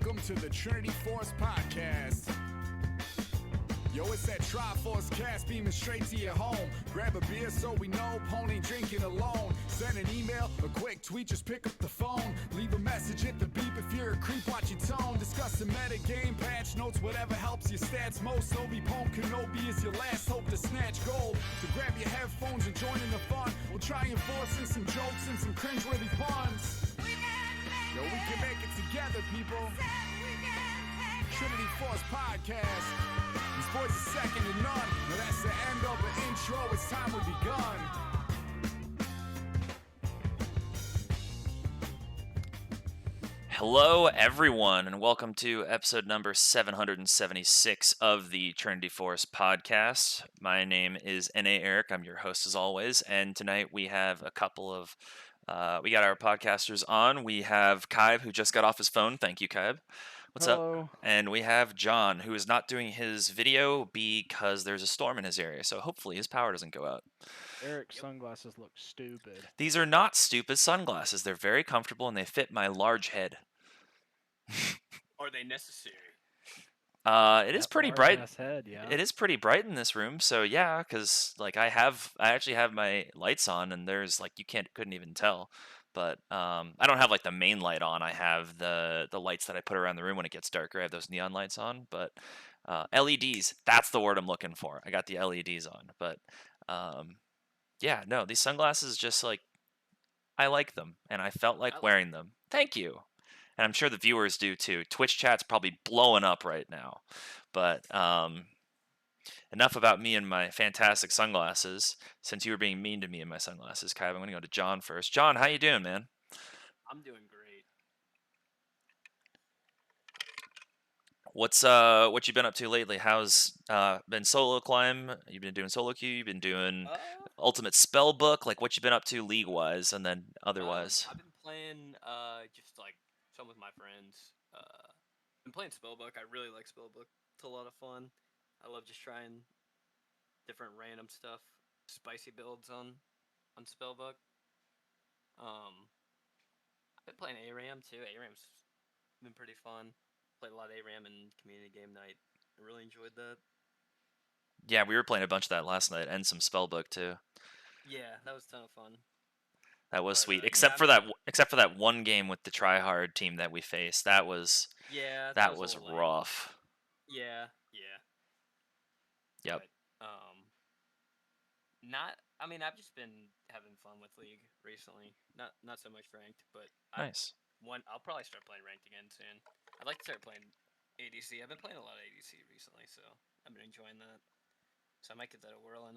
welcome to the Trinity Force Podcast. Yo, it's that Triforce cast beaming straight to your home. Grab a beer so we know Pone ain't drinking alone. Send an email, a quick tweet, just pick up the phone. Leave a message at the beep if you're a creep, watch your tone. Discuss the meta game, patch notes, whatever helps your stats most. Obi Pone Kenobi is your last hope to snatch gold. So grab your headphones and join in the fun. We'll try enforcing some jokes and some cringeworthy puns. Yo, we can make it together, people. Trinity Force Podcast. These boys are second to none. Now that's the end of the intro. It's time we begun. Hello, everyone, and welcome to episode number 776 of the Trinity Force Podcast. My name is N.A. Eric. I'm your host as always, and tonight we have a couple of we got our podcasters on. We have Kaib, who just got off his phone. Thank you, Kaib. What's Hello. up? And we have John, who is not doing his video because there's a storm in his area, so hopefully his power doesn't go out. Eric's sunglasses look stupid. These are not stupid sunglasses. They're very comfortable and they fit my large head. Are they necessary? It is That pretty large bright. ass head, yeah. It is pretty bright in this room, so yeah, because like I actually have my lights on, and there's like you couldn't even tell, but I don't have like the main light on. I have the lights that I put around the room when it gets darker. I have those neon lights on, but LEDs. That's the word I'm looking for. I got the LEDs on, but yeah, no, these sunglasses just like I like them, and I felt like wearing them. Thank you. And I'm sure the viewers do too. Twitch chat's probably blowing up right now. But enough about me and my fantastic sunglasses. Since you were being mean to me and my sunglasses, Kai, I'm going to go to John first. John, how you doing, man? I'm doing great. What you been up to lately? How's been solo climb? You've been doing solo queue. You've been doing ultimate spell book. Like what you been up to league wise, and then otherwise. I've been playing just like some with my friends. Been playing Spellbook. I really like Spellbook. It's a lot of fun. I love just trying different random stuff, spicy builds on Spellbook. I've been playing ARAM too. ARAM's been pretty fun. Played a lot of ARAM in community game night. I really enjoyed that. Yeah, we were playing a bunch of that last night, and some spellbook too. Yeah, that was a ton of fun. That was But, sweet, yeah, except for that one game with the tryhard team that we faced. That was that was a little lame. rough. Yeah. Yep. But, I've just been having fun with League recently. Not so much ranked, but Nice. I'll probably start playing ranked again soon. I'd like to start playing ADC. I've been playing a lot of ADC recently, so I've been enjoying that. So I might give that a whirl in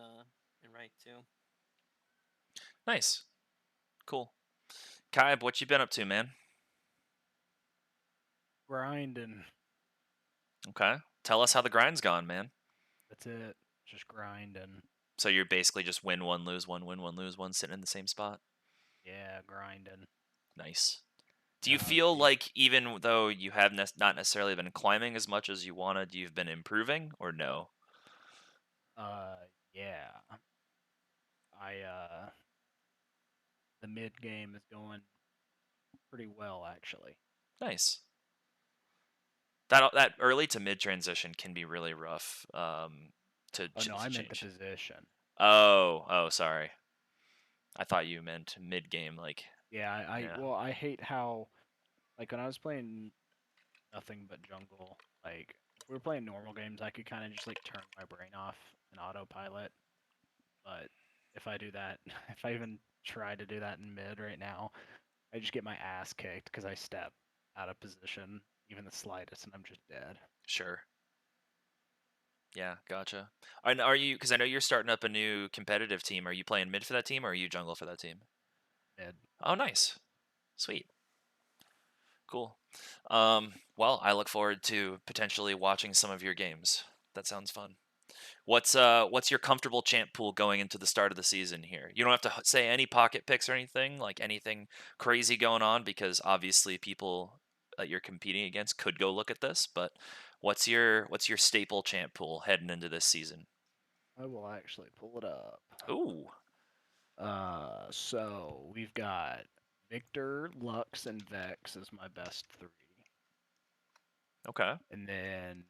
ranked too. Nice. Cool. Kaib, what you been up to, man? Grinding. Okay. Tell us how the grind's gone, man. That's it. Just grinding. So you're basically just win one, lose one, win one, lose one, sitting in the same spot? Yeah, grinding. Nice. Do you feel like even though you have not necessarily been climbing as much as you wanted, you've been improving, or no? Yeah. The mid game is going pretty well, actually. Nice. That early to mid transition can be really rough. I meant the position. Oh, sorry. I thought you meant mid game, like. Yeah, Well, I hate how, like, when I was playing nothing but jungle, like, if we were playing normal games, I could kind of just, like, turn my brain off and autopilot. But if I do that, if I even try to do that in mid right now, I just get my ass kicked because I step out of position, even the slightest, and I'm just dead. Sure. Yeah, gotcha. And are you, because I know you're starting up a new competitive team, are you playing mid for that team, or are you jungle for that team? Mid. Oh, nice. Sweet. Cool. Well, I look forward to potentially watching some of your games. That sounds fun. What's your comfortable champ pool going into the start of the season here? You don't have to say any pocket picks or anything, like anything crazy going on, because obviously people that you're competing against could go look at this, but what's your staple champ pool heading into this season? I will actually pull it up. Ooh. So we've got Victor, Lux, and Vex as my best three. Okay. And then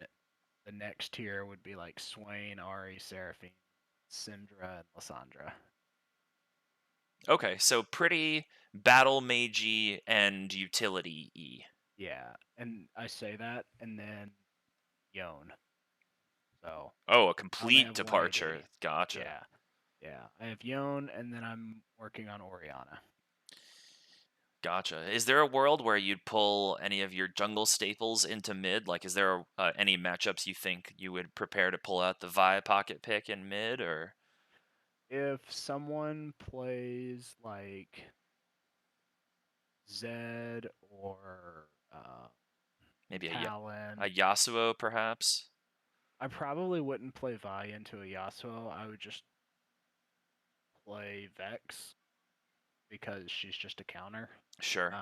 the next tier would be like Swain, Ari, Seraphine, Syndra, and Lysandra. Okay, so pretty battle magey and utility y. Yeah, and I say that, and then Yone. So Oh, a I only complete have one AD. departure. Gotcha. Yeah, yeah. I have Yone, and then I'm working on Oriana. Gotcha. Is there a world where you'd pull any of your jungle staples into mid? Like, is there any matchups you think you would prepare to pull out the Vi pocket pick in mid, or If someone plays like Zed or maybe Talon, a Yasuo, perhaps? I probably wouldn't play Vi into a Yasuo. I would just play Vex because she's just a counter. Sure.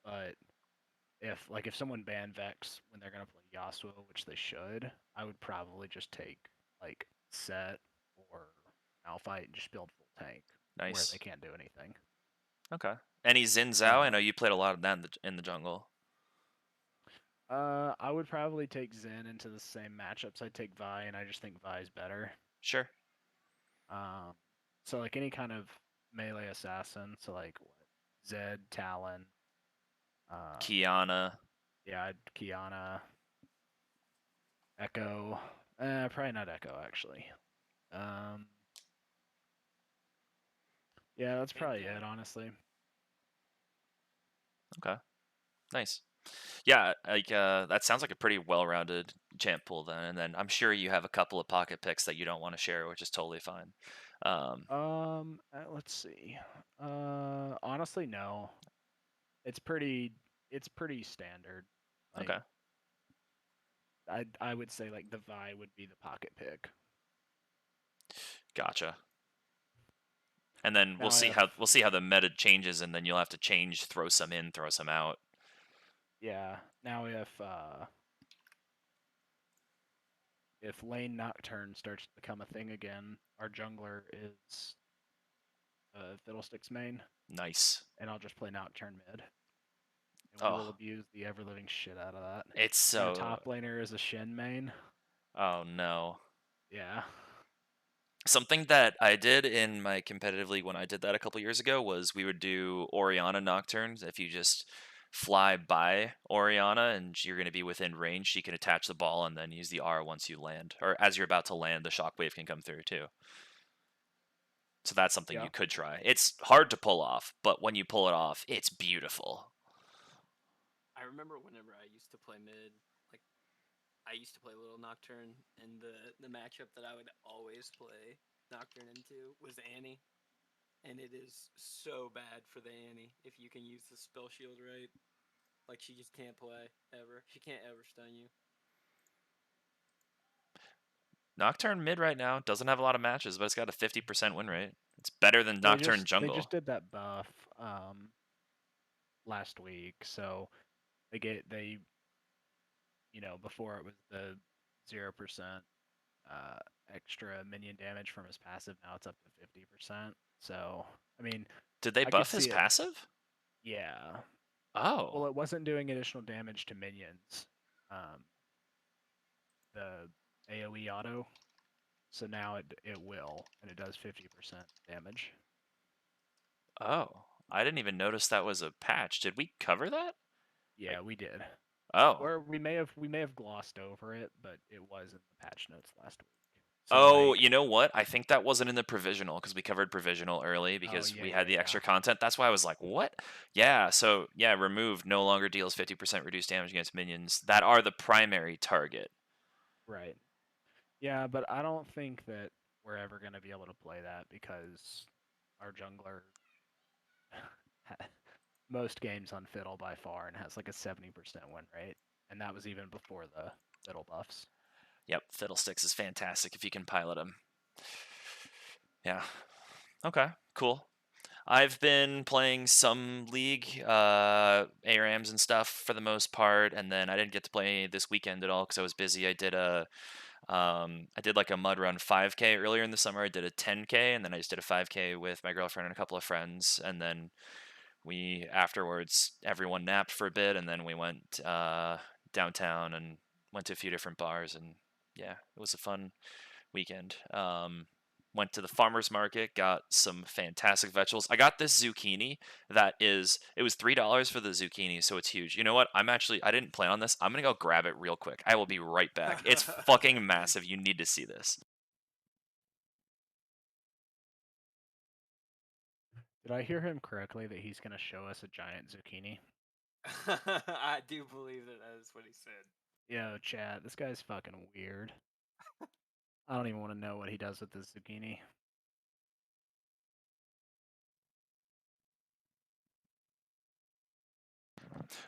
But if someone banned Vex when they're gonna play Yasuo, which they should, I would probably just take like Set or Malphite and just build full tank where Nice. they can't do anything. Okay. Any Xin Zhao? I know you played a lot of that in the jungle. I would probably take Zen into the same matchups. I'd take Vi, and I just think Vi's better. Sure. So like any kind of melee assassin, so like what, Zed, Talon, Kiana. yeah, Kiana, Echo. Probably not Echo actually. Yeah, that's probably it, honestly. Okay. Nice. Yeah, like that sounds like a pretty well-rounded champ pool then. And then I'm sure you have a couple of pocket picks that you don't want to share, which is totally fine. Let's see. Honestly, no. It's pretty standard. Like Okay. I would say like the Vi would be the pocket pick. Gotcha. And then Now we'll see how the meta changes, and then you'll have to change, throw some in, throw some out. yeah. Now if lane Nocturne starts to become a thing again, our jungler is Fiddlesticks main, Nice. and I'll just play Nocturne mid. And we will Oh, abuse the ever living shit out of that. it's And our so. top laner is a Shen main. Oh no. Yeah. Something that I did in my competitive league when I did that a couple years ago was we would do Oriana Nocturnes. If you just fly by Oriana and you're going to be within range, she can attach the ball and then use the R once you land. Or as you're about to land, the shockwave can come through too. So that's something Yeah. you could try. It's hard to pull off, but when you pull it off, it's beautiful. I remember whenever I used to play mid, like I used to play a little Nocturne, and the matchup that I would always play Nocturne into was Annie, and it is so bad for the Annie if you can use the spell shield right. Like she just can't play ever. She can't ever stun you. Nocturne mid right now doesn't have a lot of matches, but it's got a 50% win rate. It's better than Nocturne They jungle. just did that buff last week, so they before it was the 0% extra minion damage from his passive. Now it's up to 50%. So I mean, Did they I could buff his see it. passive? Yeah. Oh. Well, it wasn't doing additional damage to minions. The AOE auto. So now it will, and it does 50% damage. Oh. I didn't even notice that was a patch. Did we cover that? Yeah, we did. Oh. Or we may have glossed over it, but it was in the patch notes last week. So Oh, like, you know what? I think that wasn't in the provisional because we covered provisional early because yeah, we had the yeah. extra content. That's why I was like, what? Yeah, so yeah, removed no longer deals 50% reduced damage against minions that are the primary target. Right. Yeah, but I don't think that we're ever going to be able to play that because our jungler most games on Fiddle by far and has like a 70% win rate, and that was even before the Fiddle buffs. Yep, Fiddlesticks is fantastic if you can pilot him. Yeah. Okay, cool. I've been playing some League, ARAMs and stuff for the most part, and then I didn't get to play this weekend at all because I was busy. I did like a mud run 5K earlier in the summer. I did a 10K, and then I just did a 5K with my girlfriend and a couple of friends, and then we afterwards everyone napped for a bit, and then we went downtown and went to a few different bars, and yeah, it was a fun weekend. Went to the farmer's market, got some fantastic vegetables. I got this zucchini it was $3 for the zucchini, so it's huge. You know what? I didn't plan on this. I'm gonna go grab it real quick. I will be right back. It's fucking massive. You need to see this. Did I hear him correctly that he's gonna show us a giant zucchini? I do believe that is what he said. Yo, chat, this guy's fucking weird. I don't even want to know what he does with this zucchini.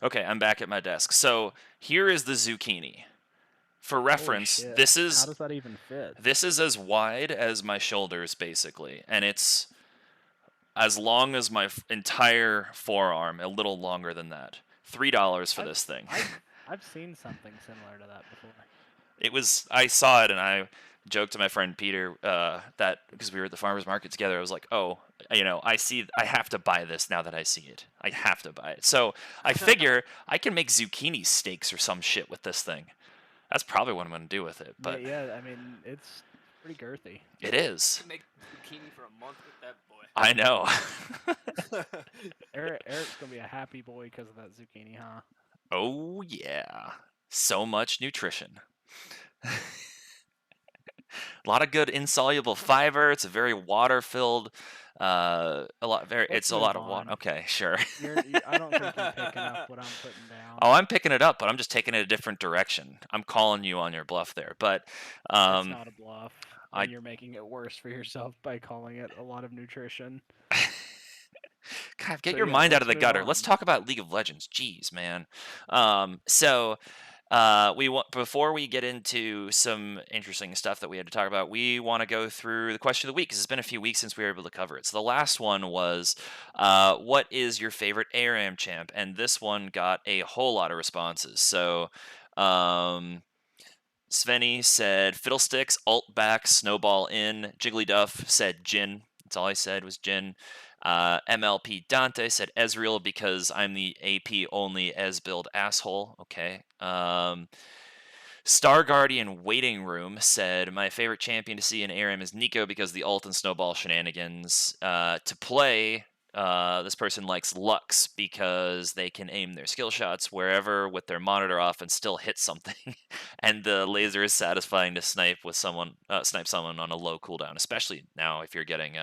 Okay, I'm back at my desk. So here is the zucchini. For reference, Holy shit. this How is does that even fit? this is as wide as my shoulders, basically, and it's as long as my entire forearm, a little longer than that. $3 for this thing. I've seen something similar to that before. I saw it and I joked to my friend Peter that because we were at the farmer's market together, I was like, oh, I have to buy this now that I see it. I have to buy it. So I figure I can make zucchini steaks or some shit with this thing. That's probably what I'm going to do with it. But yeah, I mean, it's pretty girthy. It is. You can make zucchini for a month with that boy. I know. Eric's gonna be a happy boy because of that zucchini, huh? Oh yeah, so much nutrition. A lot of good insoluble fiber. It's a very water-filled. It's a lot of water. Okay, sure. I don't think you're picking up what I'm putting down. Oh, I'm picking it up, but I'm just taking it a different direction. I'm calling you on your bluff there, but That's not a bluff. You're making it worse for yourself by calling it a lot of nutrition. God, get your mind out of the gutter. Let's talk about League of Legends. Jeez, man. Before we get into some interesting stuff that we had to talk about, we want to go through the question of the week because it's been a few weeks since we were able to cover it. So the last one was, what is your favorite ARAM champ? And this one got a whole lot of responses. So Svenny said Fiddlesticks, Alt back, Snowball in. Jigglyduff said Jin. That's all I said was Jin. MLP Dante said Ezreal because I'm the AP only Ez build asshole. Okay. Star Guardian Waiting Room said my favorite champion to see in ARAM is Nico because the ult and snowball shenanigans. To play, this person likes Lux because they can aim their skill shots wherever with their monitor off and still hit something, and the laser is satisfying to snipe someone on a low cooldown, especially now if you're getting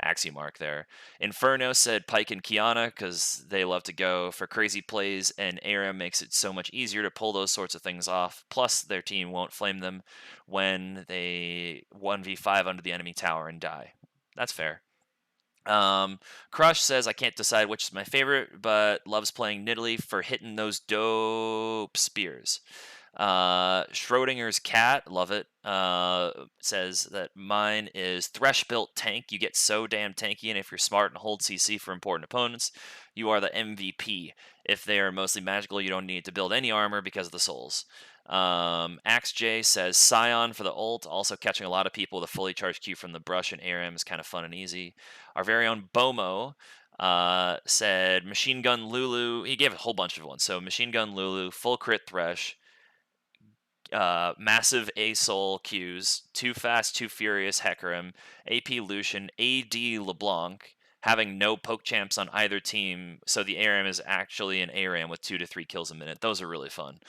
Axiomark there. Inferno said Pyke and Kiana because they love to go for crazy plays, and ARAM makes it so much easier to pull those sorts of things off. Plus, their team won't flame them when they 1v5 under the enemy tower and die. That's fair. Crush says I can't decide which is my favorite, but loves playing Nidalee for hitting those dope spears. Schrodinger's cat, love it, says that mine is Thresh built tank. You get so damn tanky, and if you're smart and hold CC for important opponents, you are the MVP. If they are mostly magical, you don't need to build any armor because of the souls. Axe J says Scion for the ult, also catching a lot of people with a fully charged Q from the brush and ARAM is kind of fun and easy. Our very own Bomo said Machine Gun Lulu. He gave a whole bunch of ones. So Machine Gun Lulu, full crit Thresh, massive A-Soul Qs, Too Fast, Too Furious Hecarim, AP Lucian, AD LeBlanc, having no poke champs on either team, so the ARAM is actually an ARAM with 2 to 3 kills a minute. Those are really fun.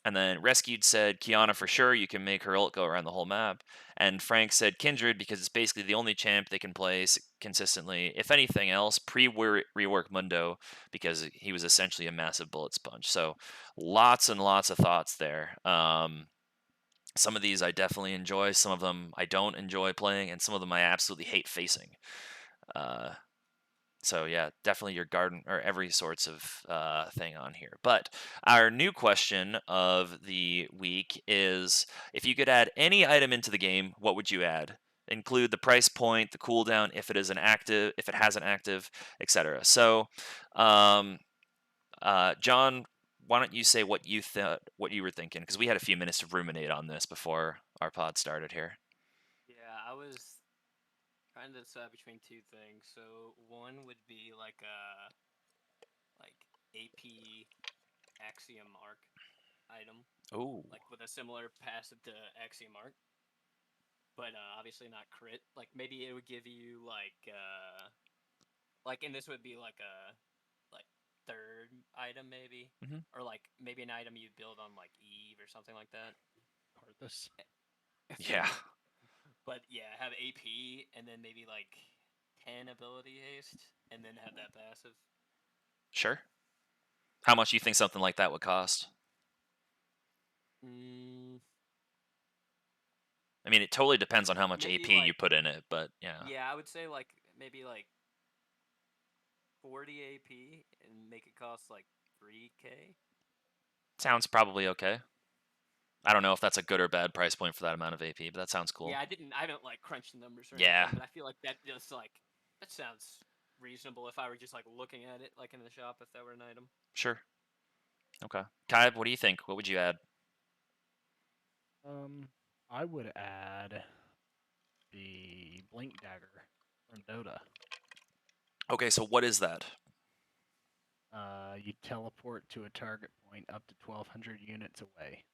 And then Rescued said Kiana for sure. You can make her ult go around the whole map. And Frank said Kindred because it's basically the only champ they can play consistently. If anything else, rework Mundo because he was essentially a massive bullet sponge. So lots and lots of thoughts there. Some of these I definitely enjoy. Some of them I don't enjoy playing. And some of them I absolutely hate facing. So yeah, definitely your garden or every sorts of thing on here. But our new question of the week is: if you could add any item into the game, what would you add? Include the price point, the cooldown, if it has an active, etc. So, John, why don't you say what you were thinking? Because we had a few minutes to ruminate on this before our pod started here. Yeah, I was trying to decide between two things. So one would be like AP Axiom Arc item, Oh. like with a similar passive to Axiom Arc, but obviously not crit. Like maybe it would give you and this would be like a like third item maybe, Mhm. or like maybe an item you'd build on like Eve or something like that. Karthus. Yeah. But yeah, have AP and then maybe like 10 ability haste, and then have that passive. Sure. How much do you think something like that would cost? I mean, it totally depends on how much Maybe AP you like put in it, but yeah. yeah, I would say like maybe like 40 AP and make it cost like 3K. Sounds probably okay. I don't know if that's a good or bad price point for that amount of AP, but that sounds cool. Yeah, I don't like crunch the numbers or Yeah. anything, but I feel like that sounds reasonable if I were just like looking at it like in the shop if that were an item. Sure. Okay. Kaib, what do you think? What would you add? I would add the Blink Dagger from Dota. Okay, so what is that? You teleport to a target point up to 1,200 units away.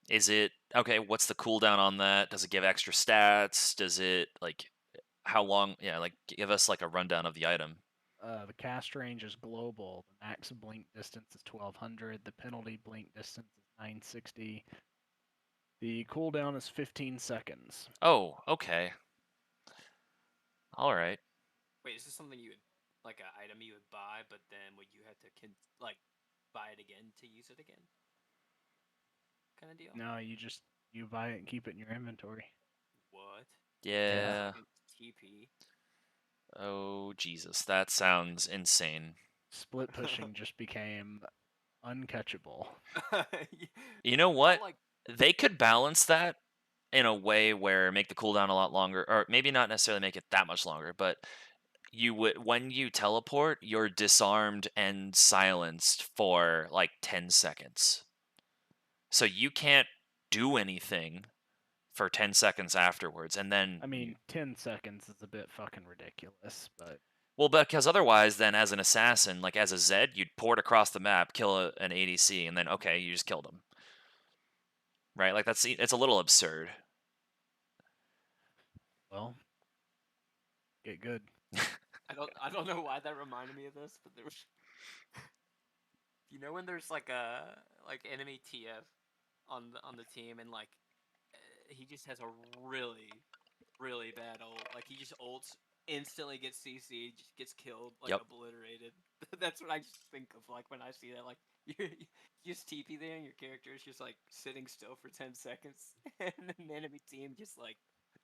Is it okay? What's the cooldown on that? Does it give extra stats? Does it like how long? Yeah, like give us like a rundown of the item. The cast range is global. The max blink distance is 1,200. The penalty blink distance is 960. The cooldown is 15 seconds. Oh, okay. All right. Wait, is this something you would like an item you would buy, but then would you have to like buy it again to use it again? Kind of deal. No, you buy it and keep it in your inventory. What? Yeah. Fucking TP. Oh, Jesus. That sounds insane. Split pushing just became uncatchable. You know what? Like They could balance that in a way where make the cooldown a lot longer, or maybe not necessarily make it that much longer, but you would when you teleport, you're disarmed and silenced for like 10 seconds. So you can't do anything for 10 seconds afterwards, and then I mean, 10 seconds is a bit fucking ridiculous, but well, because otherwise, then as an assassin, like as a Zed, you'd port across the map, kill an ADC, and then okay, you just killed him, right? Like it's a little absurd. well, get good. I don't know why that reminded me of this, but there was when there's like a enemy TF on the team, and like he just has a really bad ult. Like he just ults, instantly gets CC'd, just gets killed, like Yep. obliterated. That's what I just think of like when I see that. Like you just TP there and your character is just like sitting still for 10 seconds, and the enemy team just like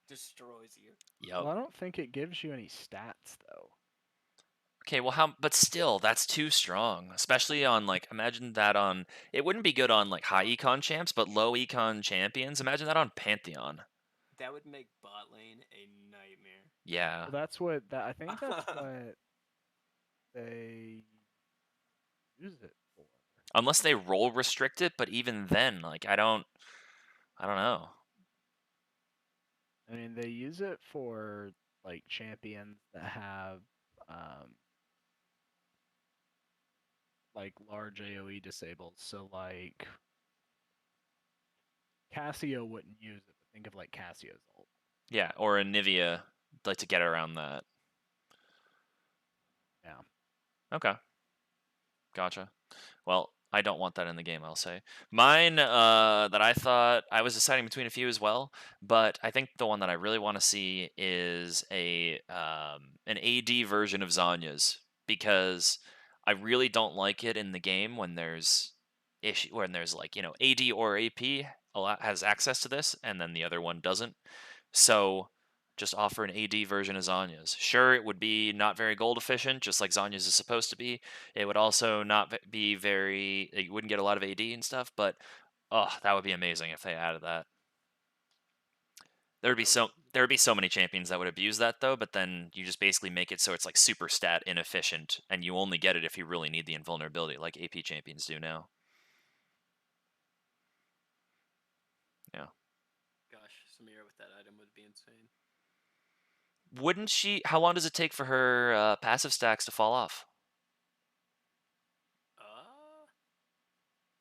destroys you. Yep. Well, I don't think it gives you any stats though. Okay, well, but still, that's too strong. Especially on like, imagine that on. It wouldn't be good on like high econ champs, but low econ champions. Imagine that on Pantheon. That would make bot lane a nightmare. Yeah. Well, that's what I think that's what they use it for. Unless they role restrict it, but even then, like I don't know. I mean, they use it for like champions that have like large AoE disables. So like Cassio wouldn't use it, but think of like Cassio's ult. Yeah, or a Nivea, like to get around that. Yeah. Okay. Gotcha. Well, I don't want that in the game, I'll say. Mine, that I thought I was deciding between a few as well, but I think the one that I really want to see is an AD version of Zanya's, because I really don't like it in the game when there's like, AD or AP has access to this, and then the other one doesn't. So just offer an AD version of Zanya's. Sure, it would be not very gold efficient, just like Zanya's is supposed to be. It would also not be very. You wouldn't get a lot of AD and stuff, but oh, that would be amazing if they added that. There would be so many champions that would abuse that though, but then you just basically make it so it's like super stat inefficient, and you only get it if you really need the invulnerability, like AP champions do now. Yeah. Gosh, Samira with that item would be insane. Wouldn't she? How long does it take for her passive stacks to fall off?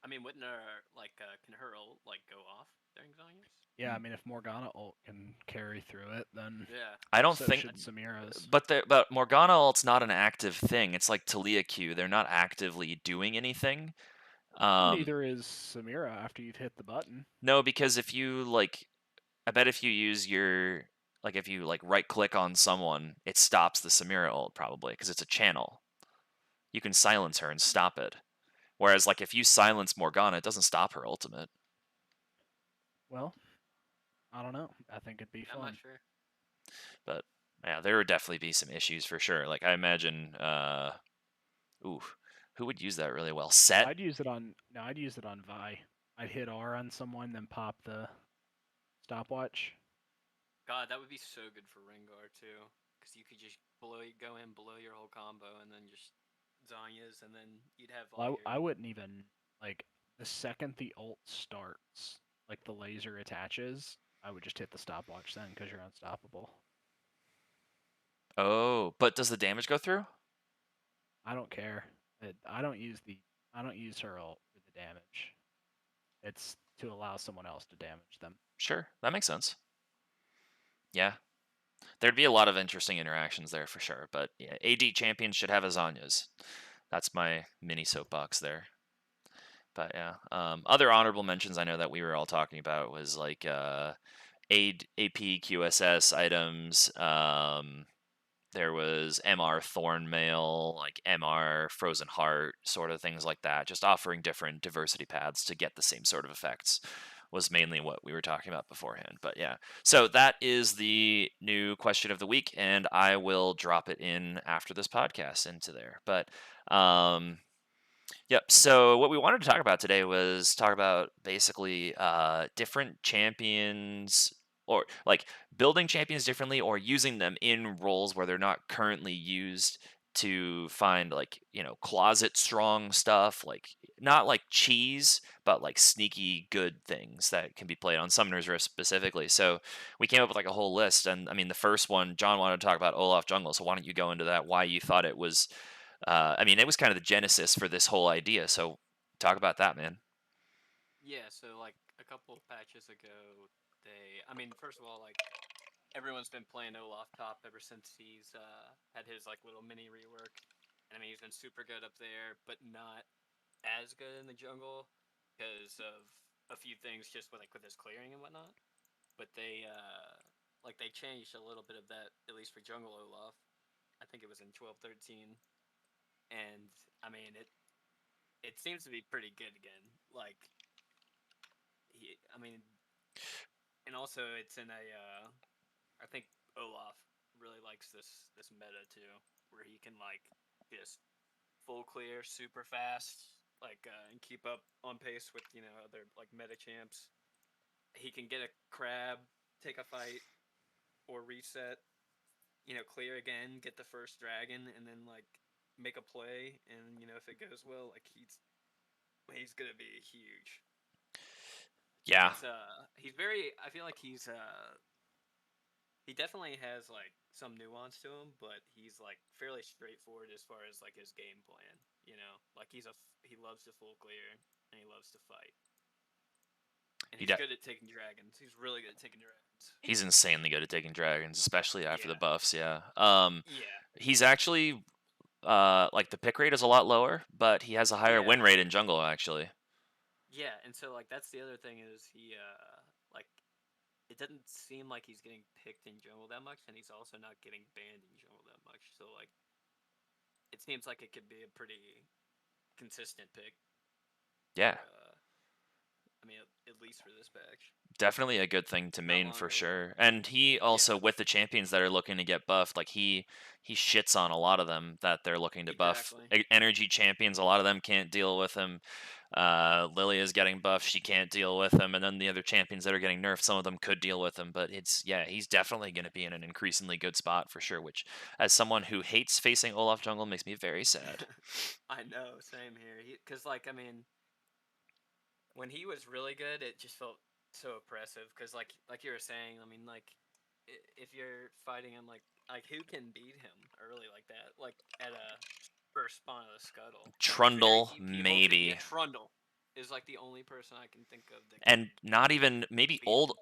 I mean, wouldn't her can her ult go off during Zanya's? Yeah, I mean, if Morgana ult can carry through it, then Yeah. I don't so think, should Samira's. but Morgana ult's not an active thing. It's like Talia Q. They're not actively doing anything. Neither is Samira after you've hit the button. No, because if you I bet if you use your if you right click on someone, it stops the Samira ult probably because it's a channel. You can silence her and stop it. Whereas if you silence Morgana, it doesn't stop her ultimate. Well, I don't know. I think it'd be I'm not fun. sure. But yeah, there would definitely be some issues for sure. I imagine, who would use that really well? Set. I'd use it on Vi. I'd hit R on someone, then pop the stopwatch. God, that would be so good for Rengar too, because you could just go in below your whole combo, and then just Zanya's, and then you'd have all Well, your... I wouldn't even the second the ult starts, the laser attaches. I would just hit the stopwatch then because you're unstoppable. Oh, but does the damage go through? I don't care. I don't use her ult for the damage. It's to allow someone else to damage them. Sure, that makes sense. Yeah, there'd be a lot of interesting interactions there for sure. But yeah, AD champions should have Azanya's. That's my mini soapbox there. But yeah, other honorable mentions I know that we were all talking about was AP QSS items. There was MR Thornmail, MR Frozen Heart, sort of things like that. Just offering different diversity paths to get the same sort of effects was mainly what we were talking about beforehand. But yeah, so that is the new question of the week, and I will drop it in after this podcast into there. But yep. So what we wanted to talk about today was talk about basically different champions, or building champions differently, or using them in roles where they're not currently used to find closet strong stuff, not cheese, but sneaky good things that can be played on Summoner's Rift specifically. So we came up with a whole list, and I mean the first one, John wanted to talk about Olaf Jungle. So why don't you go into that? Why you thought it was I mean, it was kind of the genesis for this whole idea. So talk about that, man. Yeah, so a couple of patches ago, I mean, first of all, everyone's been playing Olaf top ever since he's had his little mini rework. And I mean, he's been super good up there, but not as good in the jungle because of a few things, just with his clearing and whatnot. But they changed a little bit of that, at least for jungle Olaf. I think it was in 12-13, and I mean it seems to be pretty good again. I mean, and also it's in a I think Olaf really likes this meta too, where he can just full clear super fast, and keep up on pace with other meta champs. He can get a crab, take a fight, or reset, clear again, get the first dragon, and then make a play, and if it goes well, he's gonna be huge. Yeah. He's very. I feel like he definitely has some nuance to him, but he's fairly straightforward as far as his game plan. He loves to full clear and he loves to fight. And he's good at taking dragons. He's really good at taking dragons. He's insanely good at taking dragons, especially after the buffs. Yeah. Yeah. He's actually the pick rate is a lot lower, but he has a higher win rate in jungle actually. Yeah, and so that's the other thing is he it doesn't seem like he's getting picked in jungle that much, and he's also not getting banned in jungle that much. So it seems like it could be a pretty consistent pick. Yeah. I mean, at least for this patch. Definitely a good thing to main for sure. And he also, with the champions that are looking to get buffed, he shits on a lot of them that they're looking to buff. Energy champions, a lot of them can't deal with him. Lily is getting buffed, she can't deal with him, and then the other champions that are getting nerfed, some of them could deal with him, but he's definitely going to be in an increasingly good spot for sure, which as someone who hates facing Olaf Jungle makes me very sad. I know, same here. Because I mean, when he was really good, it just felt so oppressive. Because like you were saying, I mean, if you're fighting him, who can beat him early like that? At a first spawn of the scuttle. Trundle, maybe. Trundle. is like the only person I can think of that. And not even maybe beat old him.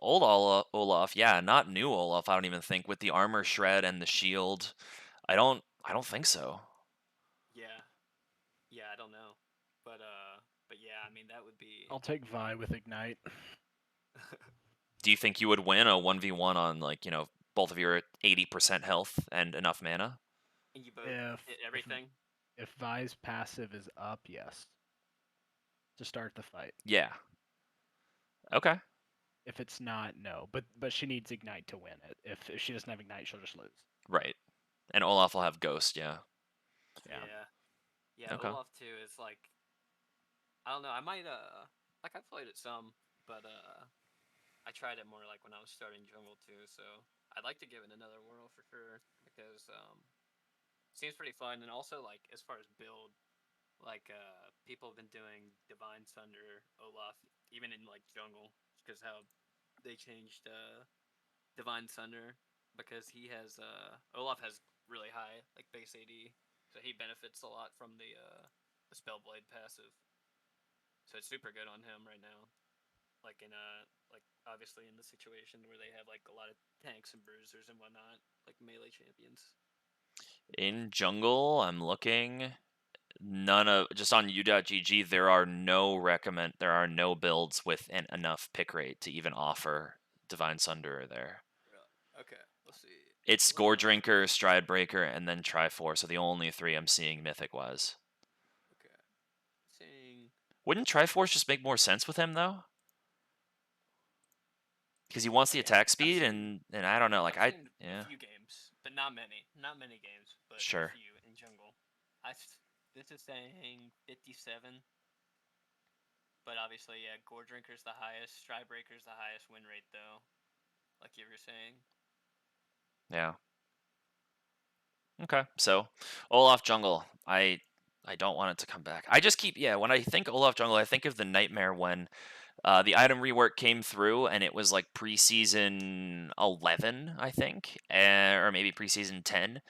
Olaf, yeah, not new Olaf. I don't even think with the armor shred and the shield. I don't think so. Yeah, I don't know, but yeah, I mean that would be. I'll take Vi with Ignite. Do you think you would win a 1v1 on like, both of your 80% health and enough mana? And you both If hit everything. if Vi's passive is up, yes. To start the fight. Yeah. Okay. If it's not, no. But she needs Ignite to win it. If she doesn't have Ignite, she'll just lose. Right. And Olaf will have Ghost, yeah. Yeah. Yeah. Okay. Olaf too is like, I don't know. I might like I've played it some, but I tried it more like when I was starting jungle too. So I'd like to give it another whirl for sure because it seems pretty fun. And also like as far as build, like people have been doing Divine Sunder Olaf even in like jungle because how they changed Divine Sunder because he has Olaf has really high like base AD, so he benefits a lot from the Spellblade passive. So it's super good on him right now. Like in like obviously in the situation where they have like a lot of tanks and bruisers and whatnot, like melee champions. In jungle, I'm looking. None of just on u.gg there are no builds with enough pick rate to even offer Divine Sunder there. Okay, let's see. It's Gore Drinker, Stride Breaker, and then Triforce. So the only three I'm seeing mythic wise. Okay, seeing. Wouldn't Triforce just make more sense with him though? Because he wants the attack speed, and I don't know. Like I've seen yeah. a few games, but not many games, but Sure. a few in jungle. This is saying 57, but obviously, yeah, Gore Drinker's the highest, Stride Breaker's the highest win rate though, like you were saying. Yeah. Okay, so Olaf Jungle, I don't want it to come back. I just keep when I think Olaf Jungle, I think of the nightmare when the item rework came through and it was like preseason 11, I think, or maybe preseason 10,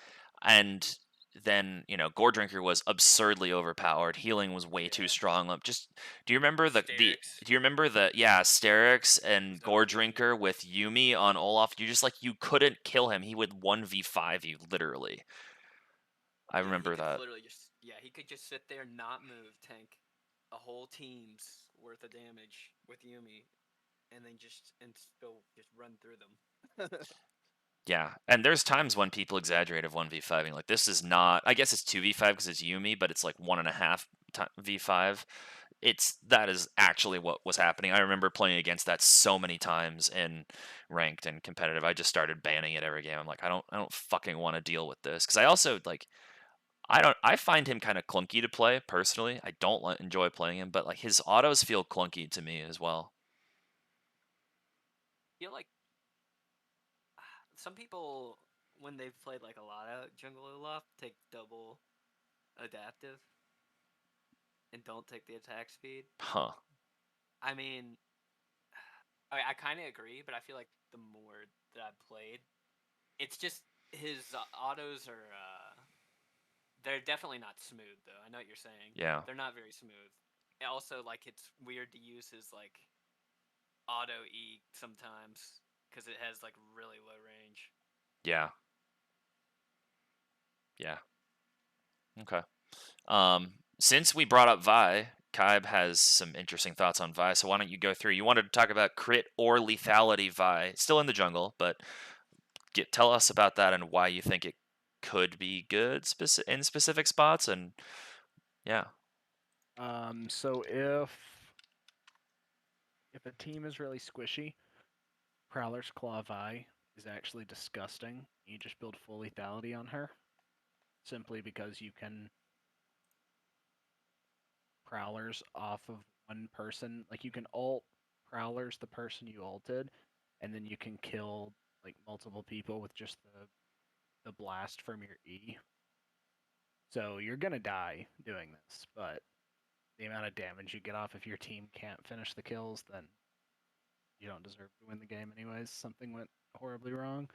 and then Gore Drinker was absurdly overpowered. Healing was way too strong. Just do you remember Sterix and Gore Drinker with Yuumi on Olaf? You just like you couldn't kill him. He would 1v5 you literally. I remember that. Literally he could just sit there, not move, tank a whole team's worth of damage with Yuumi, and then still just run through them. Yeah, and there's times when people exaggerate of 1v5ing. Like, this is not, I guess it's 2v5 because it's Yuumi, but it's like 1.5 v5. That is actually what was happening. I remember playing against that so many times in ranked and competitive. I just started banning it every game. I'm like, I don't fucking want to deal with this. Because I also, like, I find him kind of clunky to play, personally. I don't enjoy playing him, but, like, his autos feel clunky to me as well. I feel like some people, when they've played like a lot of jungle Olaf, take double adaptive and don't take the attack speed. Huh. I mean, I kind of agree, but I feel like the more that I've played, it's just his autos are they're definitely not smooth though. I know what you're saying. Yeah. They're not very smooth. And also, like, it's weird to use his like auto E sometimes because it has like really low range. Yeah. Yeah. Okay. Since we brought up Vi, Kaib has some interesting thoughts on Vi, so why don't you go through? You wanted to talk about crit or lethality Vi, still in the jungle, but tell us about that and why you think it could be good in specific spots, and yeah. So if a team is really squishy, Prowler's Claw Vi is actually disgusting. You just build full lethality on her, simply because you can Prowlers off of one person. Like, you can ult Prowlers the person you ulted, and then you can kill like multiple people with just the blast from your E. So you're gonna die doing this, but the amount of damage you get off if your team can't finish the kills, then you don't deserve to win the game anyways. Something went horribly wrong.